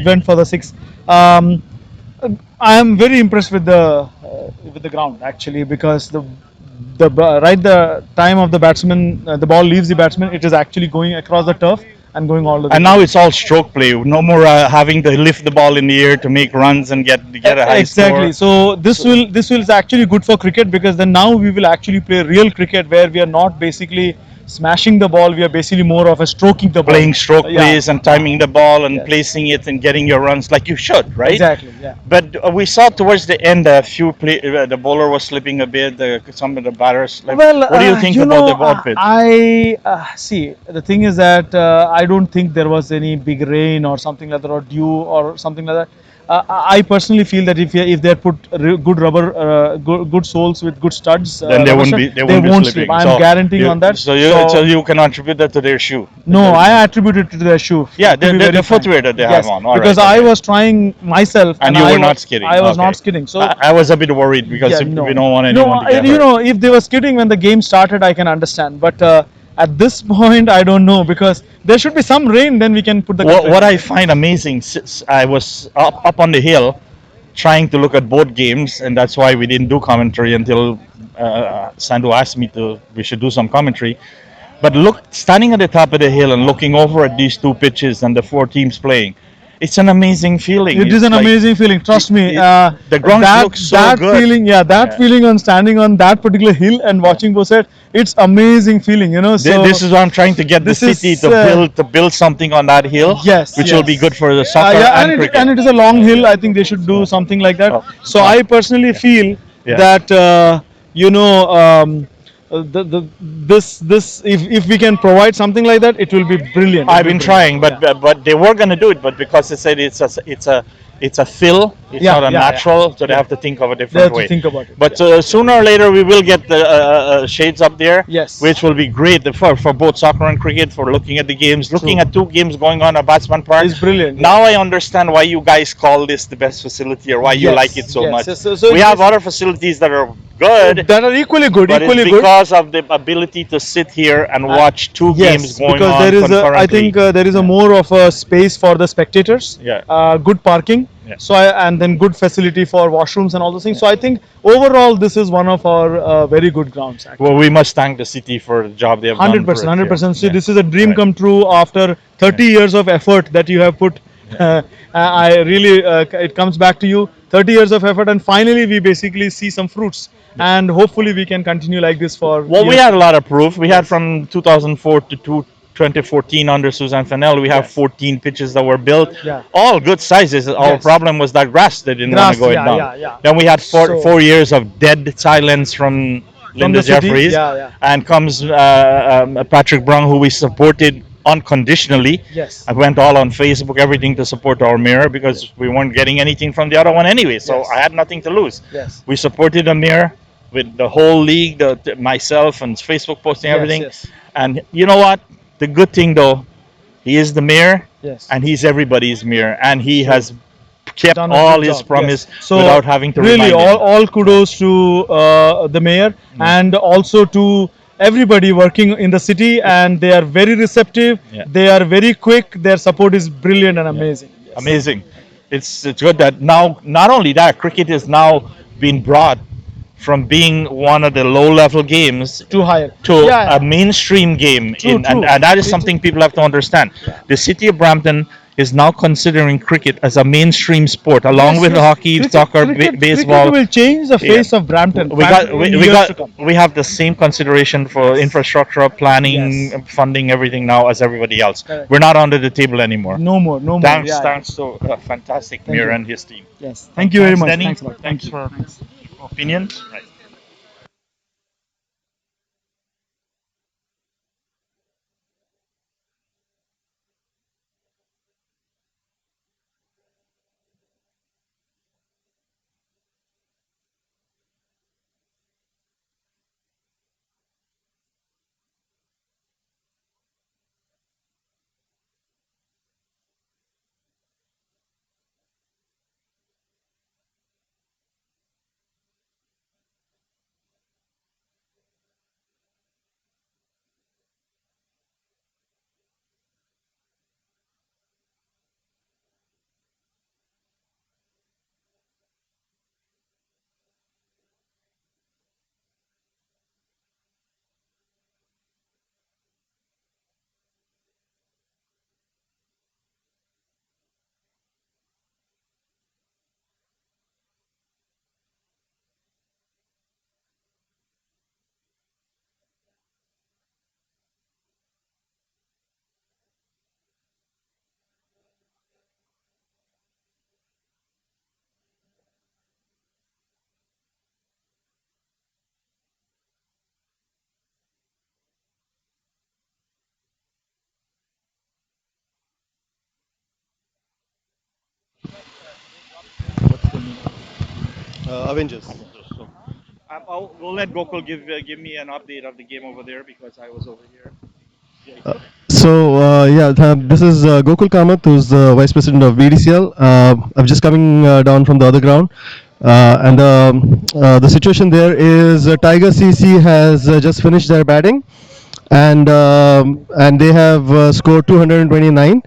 went for the six. Um, I am very impressed with the ground actually, because the time of the batsman, the ball leaves the batsman, it is actually going across the turf and going all the way. And now it's all stroke play. No more having to lift the ball in the air to make runs and get a high Exactly. score. So this will actually good for cricket, because then now we will actually play real cricket where we are not basically smashing the ball. We are basically more of a stroking the ball. Playing stroke Yeah. plays and timing the ball and Yes. placing it and getting your runs like you should, right? Exactly. Yeah. But we saw towards the end a few the bowler was slipping a bit. Some of the batters. Like, Well, what do you think about the outfit? I see. The thing is that I don't think there was any big rain or something like that, or dew or something like that. I personally feel that if they had put good rubber, good soles with good studs, Then they rubber won't studs, be they they won't be won't slip. slipping. I'm guaranteeing you, on that. so you can attribute that to their shoe. No, I attribute it to their shoe. Yeah, To be the very frank. footwear that they have Yes, on. All because right, I okay. was trying myself, And and you I were not was skidding. I was Okay. not skidding. So I was a bit worried because yeah, no, we don't want no, anyone to get hurt. if they were skidding when the game started, I can understand. But at this point, I don't know, because there should be some rain. Then we can put the. What I find amazing, since I was up on the hill trying to look at both games, and that's why we didn't do commentary until Sandu asked me to. We should do some commentary. But look, standing at the top of the hill and looking over at these two pitches and the four teams playing, it's an amazing feeling. It is It's an like amazing feeling. Trust me. the grounds That look so that good. feeling, yeah, that Yeah. feeling on standing on that particular hill and watching both sides, it's amazing feeling. So This is what I'm trying to get the this city is to build something on that hill, yes, which will be good yes. for the soccer Yeah, and and cricket. it is a long hill. I think they should do something like that. Oh, So oh, I personally feel yeah. that you know this if we can provide something like that, it will be brilliant. I've been trying, but they were gonna do it, but because they said it's a fill, it's Yeah, not a yeah, yeah, natural, so they yeah. have to think of a They different have to way. think about it. But Yeah. sooner or later we will get the shades up there, Yes. which will be great for both soccer and cricket for looking at the games, looking True. at two games going on at Batsman Park. It's brilliant. Now I understand why you guys call this the best facility or why you Yes, like it so yes, much. yes. So We have other facilities that are good, that are equally good, but it's equally good. because of the ability to sit here and watch two games Yes, going because on there is concurrently. I think there is a more of a space for the spectators. Yeah. Good parking. Yeah. And then good facility for washrooms and all those things. So I think overall this is one of our very good grounds. Actually. Well, we must thank the city for the job they have done. 100%, for it, 100%. See, yeah. this is a dream Right. come true after 30 years of effort that you have put. I really, it comes back to you. 30 years of effort, and finally we basically see some fruits. And hopefully we can continue like this for. Well, we years. had a lot of proof. We had from 2004 to 2014 under Suzanne Fennell, we have Yes. 14 pitches that were built, Yeah. all good sizes. Our Yes. problem was that grass they didn't want Grass, to go it yeah, down. yeah, yeah. Then we had four, So- 4 years of dead silence from Linda the city, Jeffries, yeah, yeah. and comes Patrick Brown, who we supported unconditionally. Yes. I went all on Facebook, everything to support our mayor because we weren't getting anything from the other one anyway. So Yes. I had nothing to lose. Yes. We supported the mayor with the whole league, myself and Facebook posting Yes, everything. yes. And you know what? The good thing though, he is the mayor Yes. and he's everybody's mayor, and he has kept Done a all good his job, promise yes. So without having to really remind him. all kudos to the mayor and also to everybody working in the city, and they are very receptive. Yeah. They are very quick. Their support is brilliant and amazing. Yes. Amazing. It's good that now not only that cricket is now being brought from being one of the low level games Too higher. to Yeah, a mainstream game. True, And, true. and that is something people have to understand. The city of Brampton is now considering cricket as a mainstream sport, along with hockey, soccer, baseball. Cricket will change the face of Brampton. We got we, in we years to got come. we have the same consideration for infrastructure planning, Yes. funding, everything now as everybody else. Correct. We're not under the table anymore. No more. No more. Thanks, Yeah. thanks to fantastic mayor you. and his team. Yes. Thank you very much. Denny. Thanks a lot. Thanks Thank you. for Thanks. opinions. Right. Avengers. So, we'll let Gokul give me an update of the game over there because I was over here. This is Gokul Kamath, who's the Vice President of BDCL. I'm just coming down from the other ground. The situation there is Tiger CC has just finished their batting, and they have scored 229.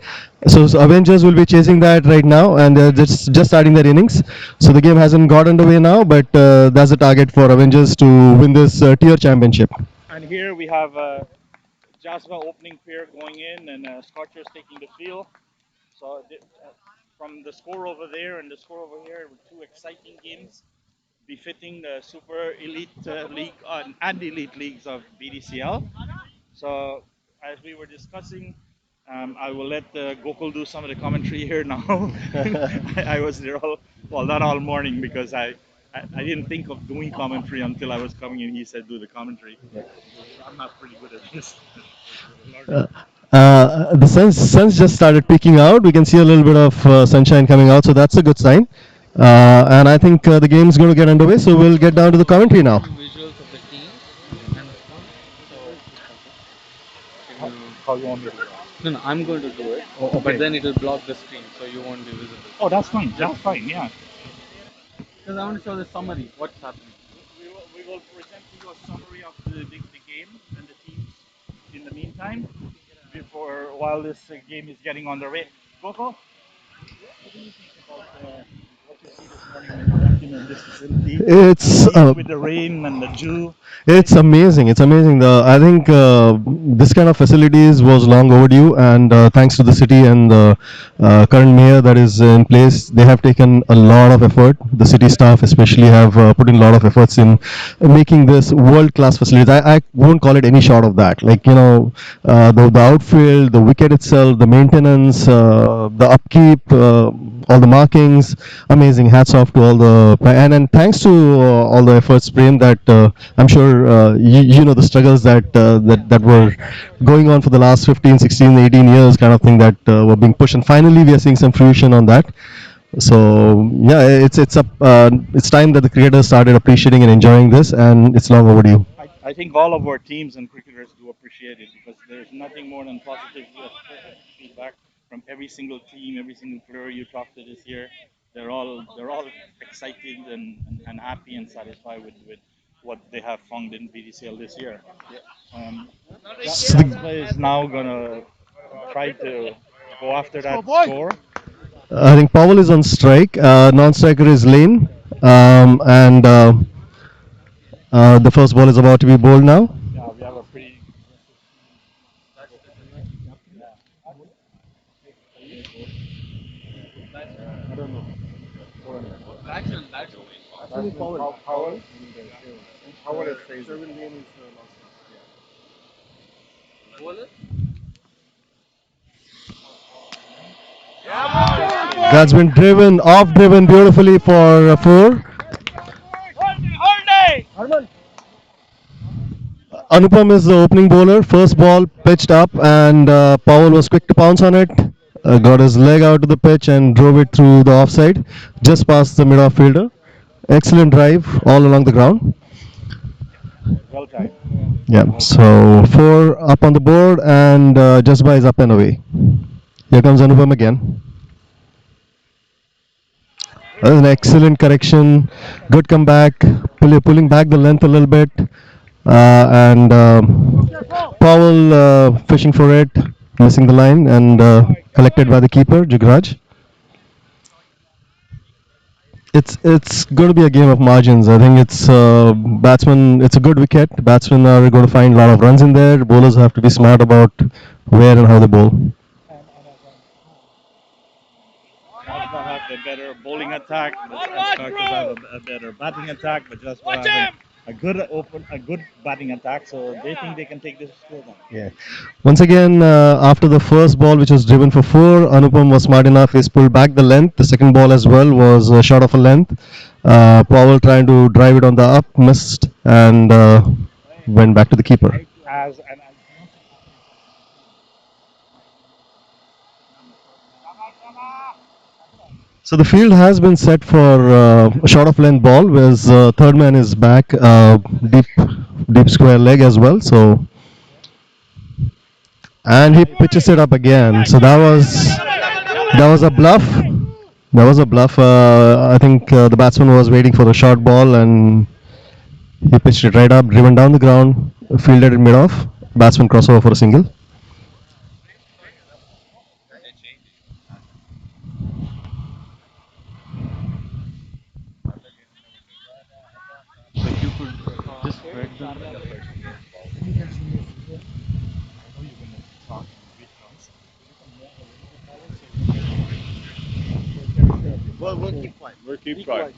So Avengers will be chasing that right now, and they're just starting their innings. So the game hasn't got underway now, but that's the target for Avengers to win this tier championship. And here we have Jazba opening pair going in and Scorchers taking the field. So from the score over there and the score over here, two exciting games befitting the super elite league and elite leagues of BDCL. So as we were discussing, I will let Gokul do some of the commentary here now. I was there not all morning because I didn't think of doing commentary until I was coming in. He said do the commentary. I'm not pretty good at this. Uh, the sun's just started peeking out. We can see a little bit of sunshine coming out, so that's a good sign. And I think the game is going to get underway, so we'll get down to the commentary now. How you want me to do it? Oh, okay. Oh, that's fine. That's fine. Yeah. We will present to you a summary of the game and the teams in the meantime, before while this game is getting underway. Coco, what do you think about what you see this morning when you walked in this facility? It's With the rain and the dew. It's amazing. It's amazing. I think this kind of facilities was long overdue, and thanks to the city and the current mayor that is in place, they have taken a lot of effort. The city staff, especially, have put in a lot of efforts in making this world-class facilities. I won't call it any short of that. Like the outfield, the wicket itself, the maintenance, the upkeep, all the markings, amazing. Hats off to all the and thanks to all the efforts, Prem. That I'm sure you know the struggles that were going on for the last 15, 16, 18 years, kind of thing that were being pushed, and finally we are seeing some fruition on that. So yeah, it's time that the creators started appreciating and enjoying this, and it's long overdue. I think all of our teams and cricketers do appreciate it because there's nothing more than positive feedback from every single team, every single player you talk to this year. They're all excited and happy and satisfied with what they have found in BDCL this year. Um, So the, Jazba is now gonna try to go after that score. I think Powell is on strike. Non-striker is Lane, and the first ball is about to be bowled now. Yeah, we have a pretty. I don't know. Actually, Powell. Powell is crazy. That's been driven off, driven beautifully for four. Anupam is the opening bowler. First ball pitched up, and Powell was quick to pounce on it. Got his leg out to the pitch and drove it through the offside, just past the mid-off fielder. Excellent drive all along the ground. Well timed. Yeah, so four up on the board, and Jasba is up and away. Here comes Anupam again. That was an excellent correction. Good comeback. Pulling back the length a little bit. And Powell fishing for it, missing the line, and collected by the keeper, Jugraj. It's going to be a game of margins. I think it's batsmen. It's a good wicket. Batsmen are going to find a lot of runs in there. Bowlers have to be smart about where and how they bowl. Jasper have the better bowling attack, but Scorchers have a better batting attack, but Jasper have a good batting attack, so they think they can take this score down. Yeah. Once again, after the first ball, which was driven for four, Anupam was smart enough. He's pulled back the length. The second ball as well was short of a length. Powell trying to drive it on the up, missed, and went back to the keeper. As and So the field has been set for a short of length ball, whereas third man is back, deep, deep square leg as well. So and he pitches it up again. So that was a bluff. That was a bluff. I think the batsman was waiting for the short ball and he pitched it right up, driven down the ground, fielded it mid off. Batsman crossover for a single.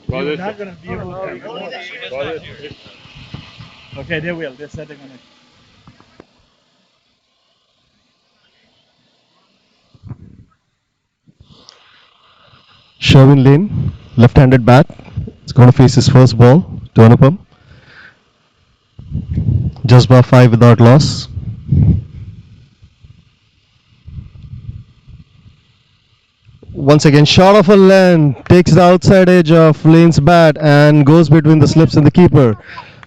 You're not going to be able to ignore it. Okay, they will. They said they're going to. Sherwin Lane, left-handed bat. It's going to face his first ball to Anupam. Jazba 5 without loss. Once again, shot of a length, takes the outside edge of Lane's bat and goes between the slips and the keeper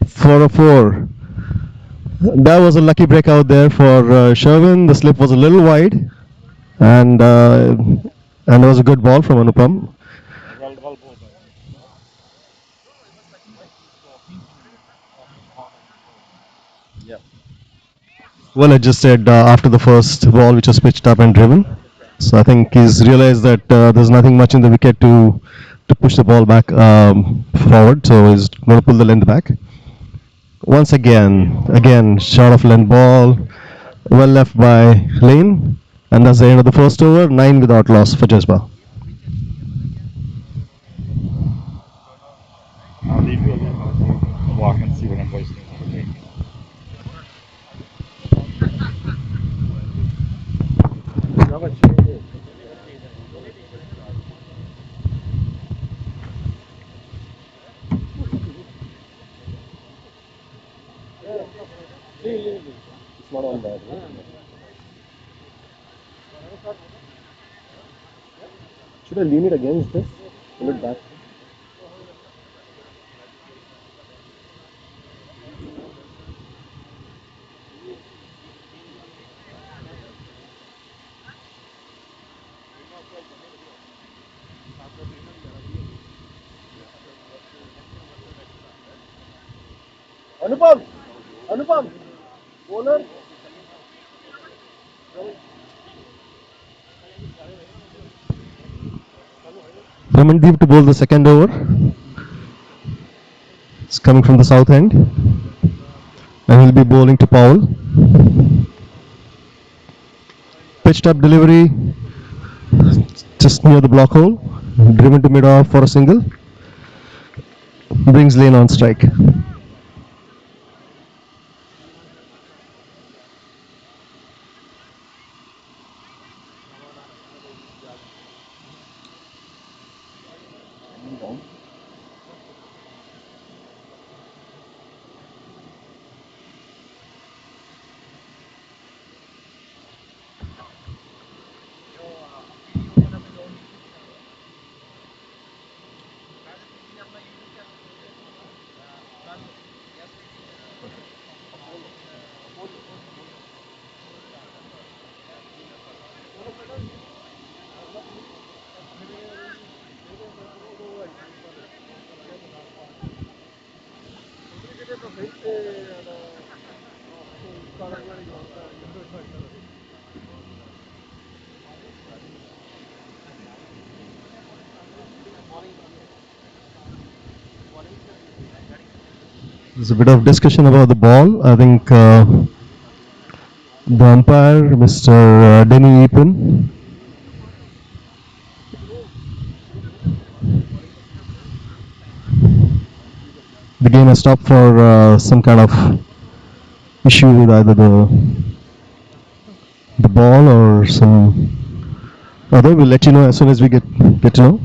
for a 4. That was a lucky break out there for Sherwin. The slip was a little wide and it was a good ball from Anupam. Well adjusted after the first ball, which was pitched up and driven. So I think he's realized that there's nothing much in the wicket to push the ball back forward. So he's going to pull the length back. Once again, short of length ball, well left by Lane, and that's the end of the first over. 9 without loss for Jazba. I'll leave you alone. I'll walk and see what I'm wasting. Should I lean it against this? Pull it back. Anupam! Anupam! Bowler! Ramandeep to bowl the second over. It's coming from the south end. And he'll be bowling to Powell. Pitched up delivery just near the block hole. Driven to mid off for a single. Brings Lane on strike. There's a bit of discussion about the ball. I think the umpire, Mr. Denny Eapen, the game has stopped for some kind of issue with either the ball or some other. We'll let you know as soon as we get to know.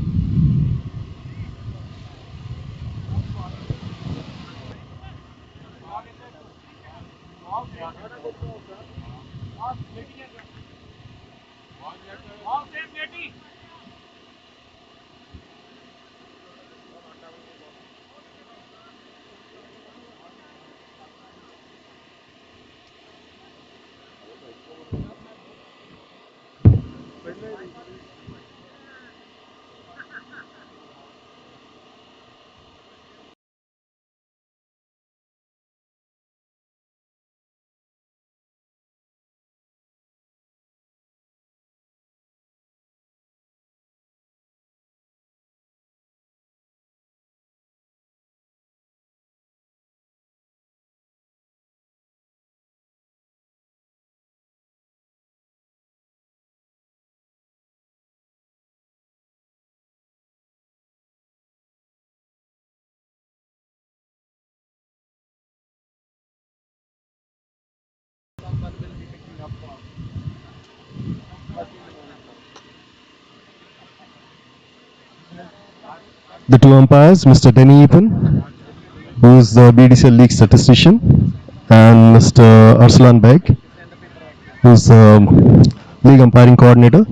The two umpires, Mr. Denny Epan, who is the BDCL League statistician, and Mr. Arslan Beg, who is the league umpiring coordinator.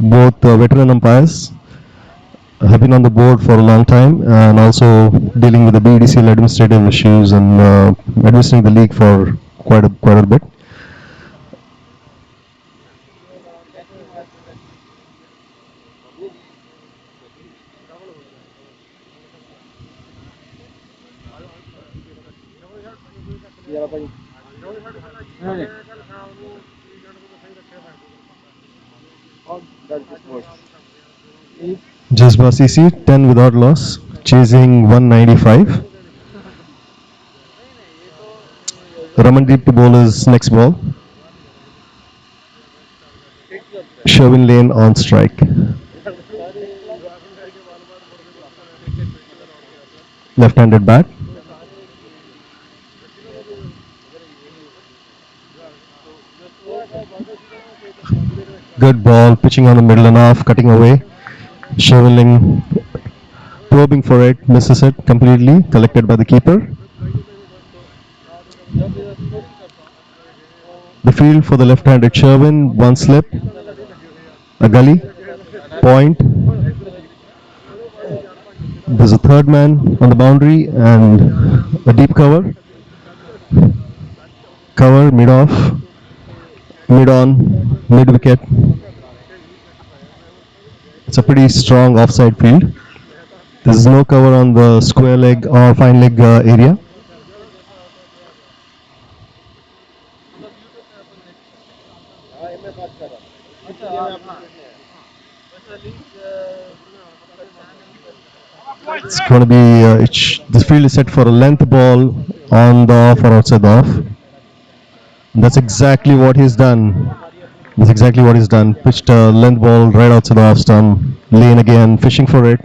Both veteran umpires have been on the board for a long time and also dealing with the BDCL administrative issues and administering the league for quite a bit. Jazba CC 10 without loss, chasing 195. Ramandeep to bowl his next ball. Sherwin Lane on strike. Left-handed bat. Good ball, pitching on the middle and off, cutting away. Sherwin Lane probing for it, misses it completely, collected by the keeper. The field for the left-handed Sherwin, one slip, a gully, point. There's a third man on the boundary and a deep cover. Cover, mid-off, mid-on, mid-wicket. It's a pretty strong offside field. There's no cover on the square leg or fine leg area. It's going to be, this field is set for a length ball on the off or outside the off. That's exactly what he's done. That's exactly what he's done. Pitched a length ball right outside the off stump. Lane again, fishing for it.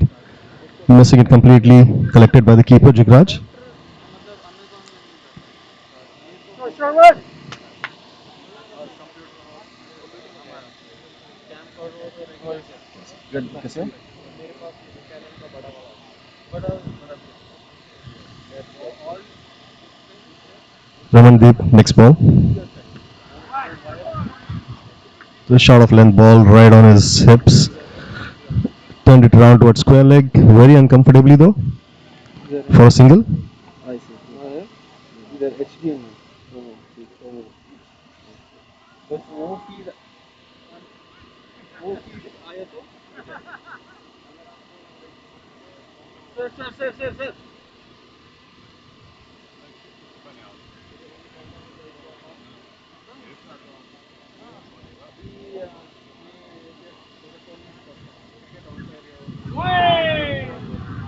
Missing it completely. Collected by the keeper, Jigraj. Ramandeep, next ball. The shot of length ball right on his hips. Turned it around towards square leg. Very uncomfortably though. For a single.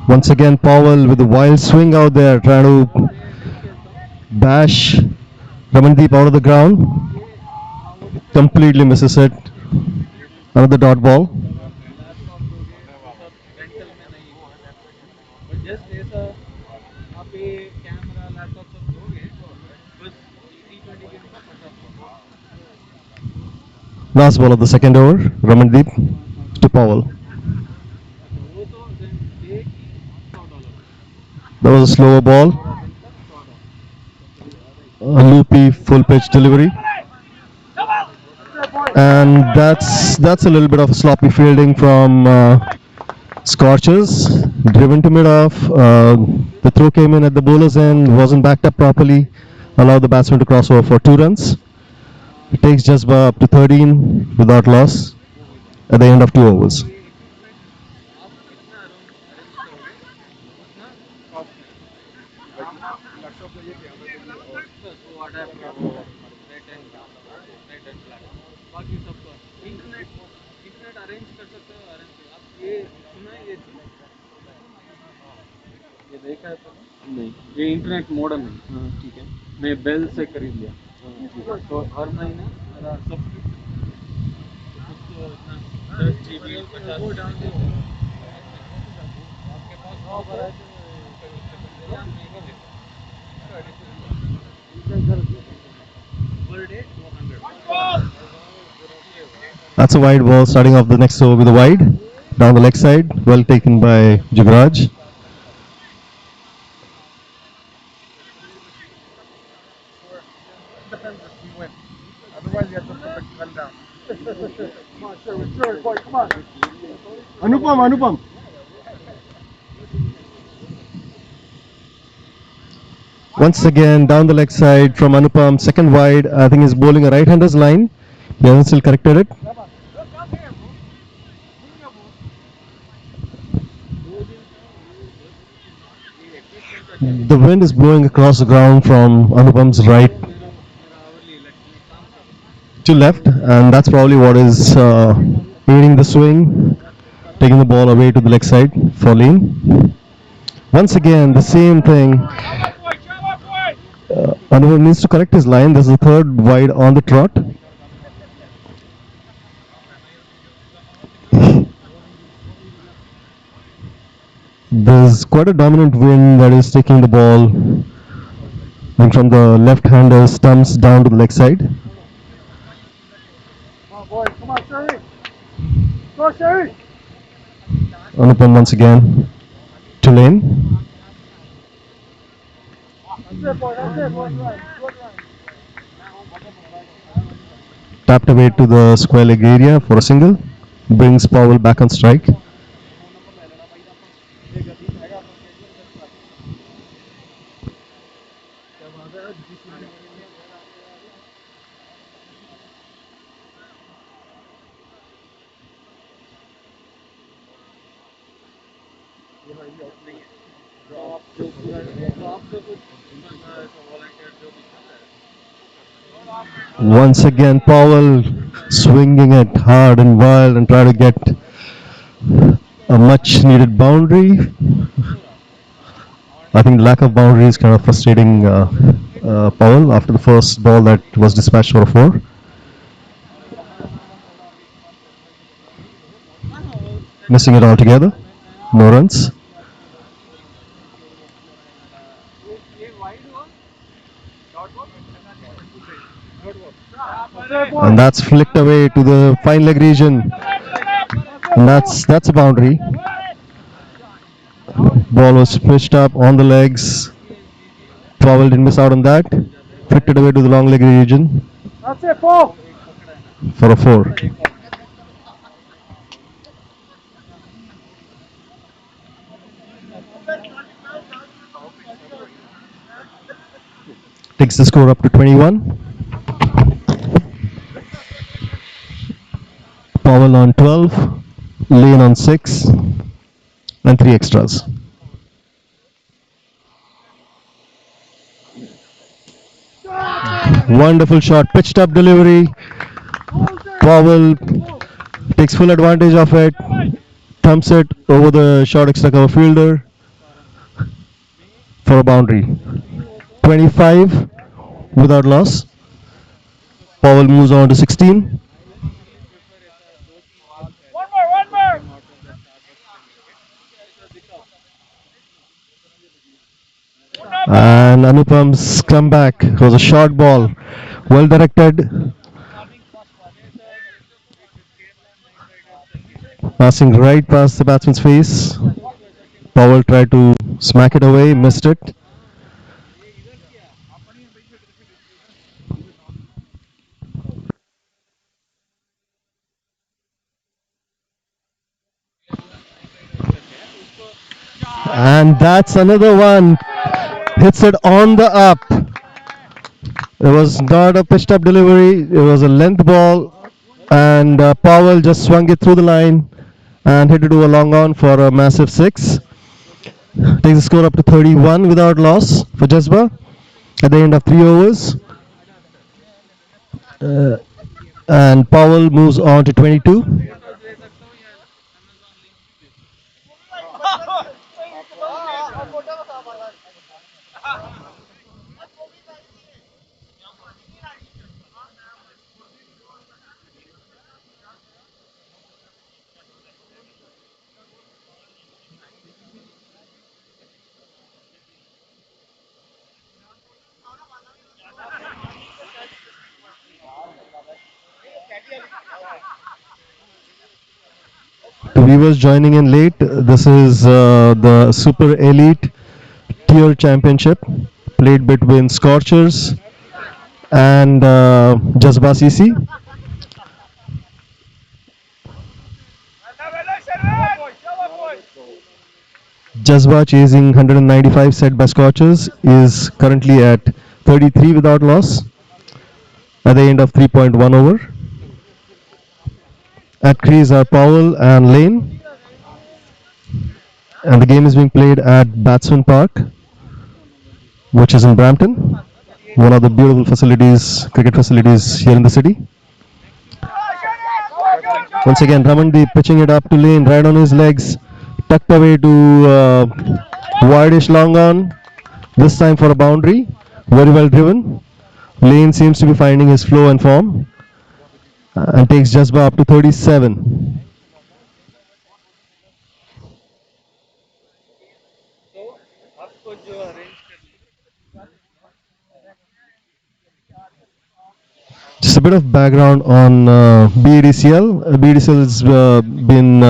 Once again, Powell with a wild swing out there, trying to bash Ramandeep out of the ground. Completely misses it. Another dot ball. Last ball of the second over, Ramandeep to Powell. That was a slower ball. A loopy full pitch delivery. And that's a little bit of sloppy fielding from Scorchers. Driven to mid-off. The throw came in at the bowler's end, wasn't backed up properly. Allowed the batsman to cross over for 2 runs. It takes Jazba up to 13 without loss. at the end of 2 overs. That's a wide ball starting off the next over with a wide down the leg side. Well taken by Jugraj. Once again down the leg side from Anupam, second wide. I think he's bowling a right-hander's line. He hasn't still corrected it. The wind is blowing across the ground from Anupam's right to left, and that's probably what is aiding the swing, taking the ball away to the leg side for lane. Once again, the same thing. Anupam needs to correct his line. This is the third wide on the trot. There's quite a dominant wind that is taking the ball and from the left-hander stumps down to the leg side. Anupam once again to lane. Tapped away to the square leg area for a single. Brings Powell back on strike. Once again, Powell swinging it hard and wild and try to get a much needed boundary. I think the lack of boundary is kind of frustrating Powell after the first ball that was dispatched for a four. Missing it altogether. No runs. And that's flicked away to the fine leg region. And that's a boundary. Ball was pitched up on the legs. Powell didn't miss out on that. Flicked it away to the long leg region for a four. Takes the score up to 21. Powell on 12, Lane on 6, and 3 extras. Wonderful shot, pitched up delivery. Powell takes full advantage of it, thumps it over the short extra cover fielder for a boundary. 25 without loss. Powell moves on to 16. And Anupam's comeback was a short ball, well directed, passing right past the batsman's face. Powell tried to smack it away, missed it. And that's another one. Hits it on the up. It was not a pitched up delivery. It was a length ball And Powell just swung it through the line and hit it to a long on for a massive six. Takes the score up to 31 without loss for Jazba at the end of 3 overs. Uh, and Powell moves on to 22. To viewers joining in late, this is the Super Elite Tier Championship played between Scorchers and Jazba CC. Jazba chasing 195 set by Scorchers is currently at 33 without loss at the end of 3.1 over. At crease are Powell and Lane, and the game is being played at Batsman Park, which is in Brampton, one of the beautiful facilities, cricket facilities here in the city. Once again, Ramandeep pitching it up to Lane, right on his legs, tucked away to wideish long on, this time for a boundary. Very well driven. Lane seems to be finding his flow and form and takes Jasba up to 37. Just a bit of background on BEDCL. BEDCL has been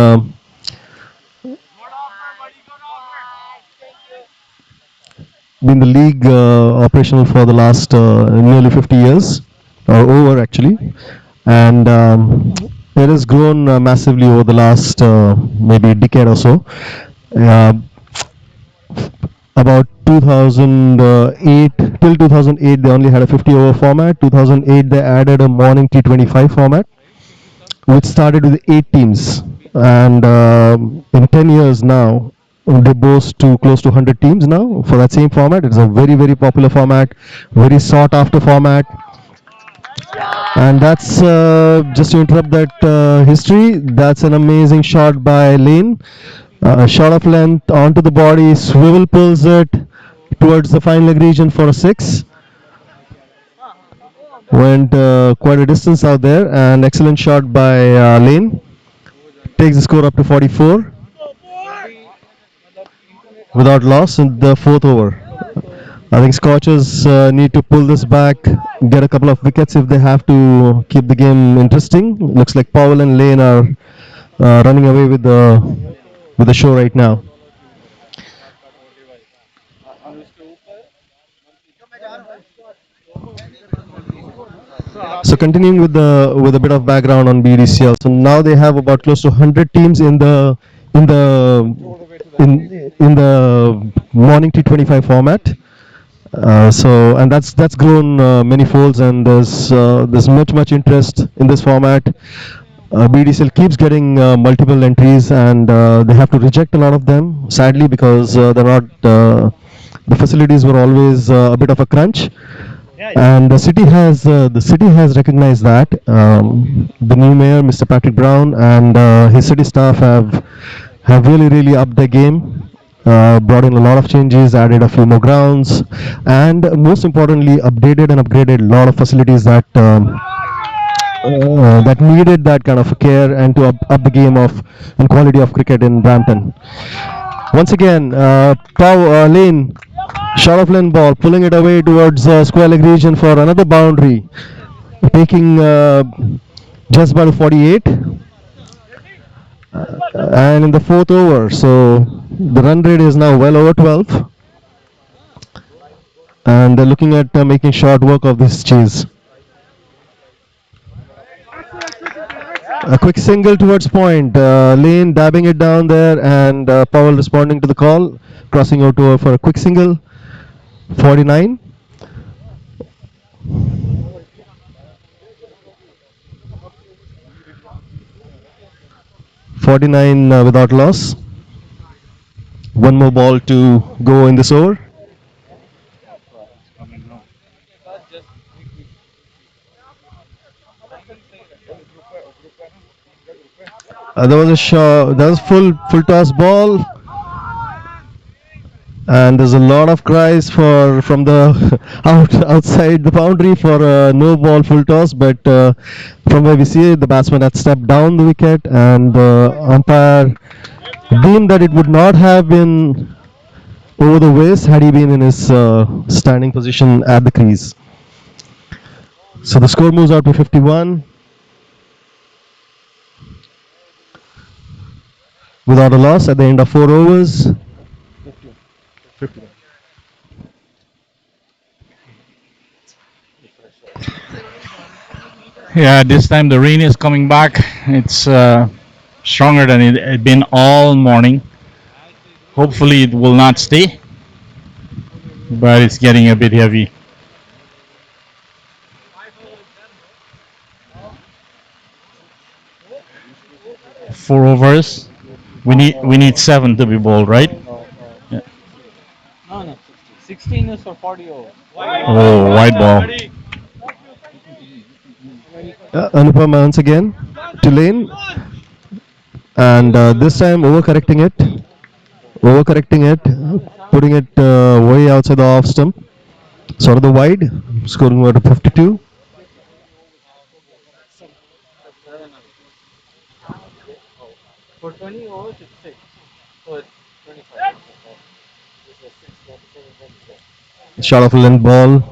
the league operational for the last nearly 50 years, or over actually, and it has grown massively over the last maybe decade or so. Uh, about 2008 till 2008 they only had a 50 over format. 2008 they added a morning T25 format, which started with 8 teams, and in 10 years now they boast to close to 100 teams now for that same format. It's a very popular format, very sought after format. And that's just to interrupt that history, that's an amazing shot by Lane. Shot of length onto the body, swivel pulls it towards the fine leg region for a six. Went quite a distance out there, and excellent shot by Lane. Takes the score up to 44 without loss in the fourth over. I think Scorchers need to pull this back, get a couple of wickets if they have to keep the game interesting. Looks like Powell and Lane are running away with the show right now. So continuing with a bit of background on BDCL. So now they have about close to 100 teams in the in the morning T25 format. And that's grown many folds, and there's much interest in this format. BDCL keeps getting multiple entries, and they have to reject a lot of them, sadly, because they're not. The facilities were always a bit of a crunch, and the city has recognized that. The new mayor, Mr. Patrick Brown, and his city staff have really upped their game. Brought in a lot of changes, added a few more grounds, and most importantly, updated and upgraded a lot of facilities that needed that kind of care and to up the game of and quality of cricket in Brampton. Once again, Lane, shot of lane ball, pulling it away towards square leg region for another boundary, taking Jazba to 48. And in the fourth over, so the run rate is now well over 12, and they're looking at making short work of this chase. A quick single towards point. Lane dabbing it down there, and Powell responding to the call, crossing out to her for a quick single. 49. 49 without loss. One more ball to go in this over. There was a shot. That was full toss ball, and there's a lot of cries for from the outside the boundary for a no ball full toss. But from where we see it, the batsman had stepped down the wicket, and the umpire deemed that it would not have been over the waist had he been in his standing position at the crease. So the score moves out to 51 without a loss at the end of 4 overs. Yeah, this time the rain is coming back. It's stronger than it had been all morning. Hopefully, it will not stay, but it's getting a bit heavy. 4 overs. We need seven to be bowled, right? Yeah. No, no, 16 is for 40 overs. Oh, wide ball. Anupam once again to lane, and this time overcorrecting it, putting it way outside the off stump, sort of the wide, scoring over to 52. For 20 overs, it's 6. So it's 25. Shot of a length ball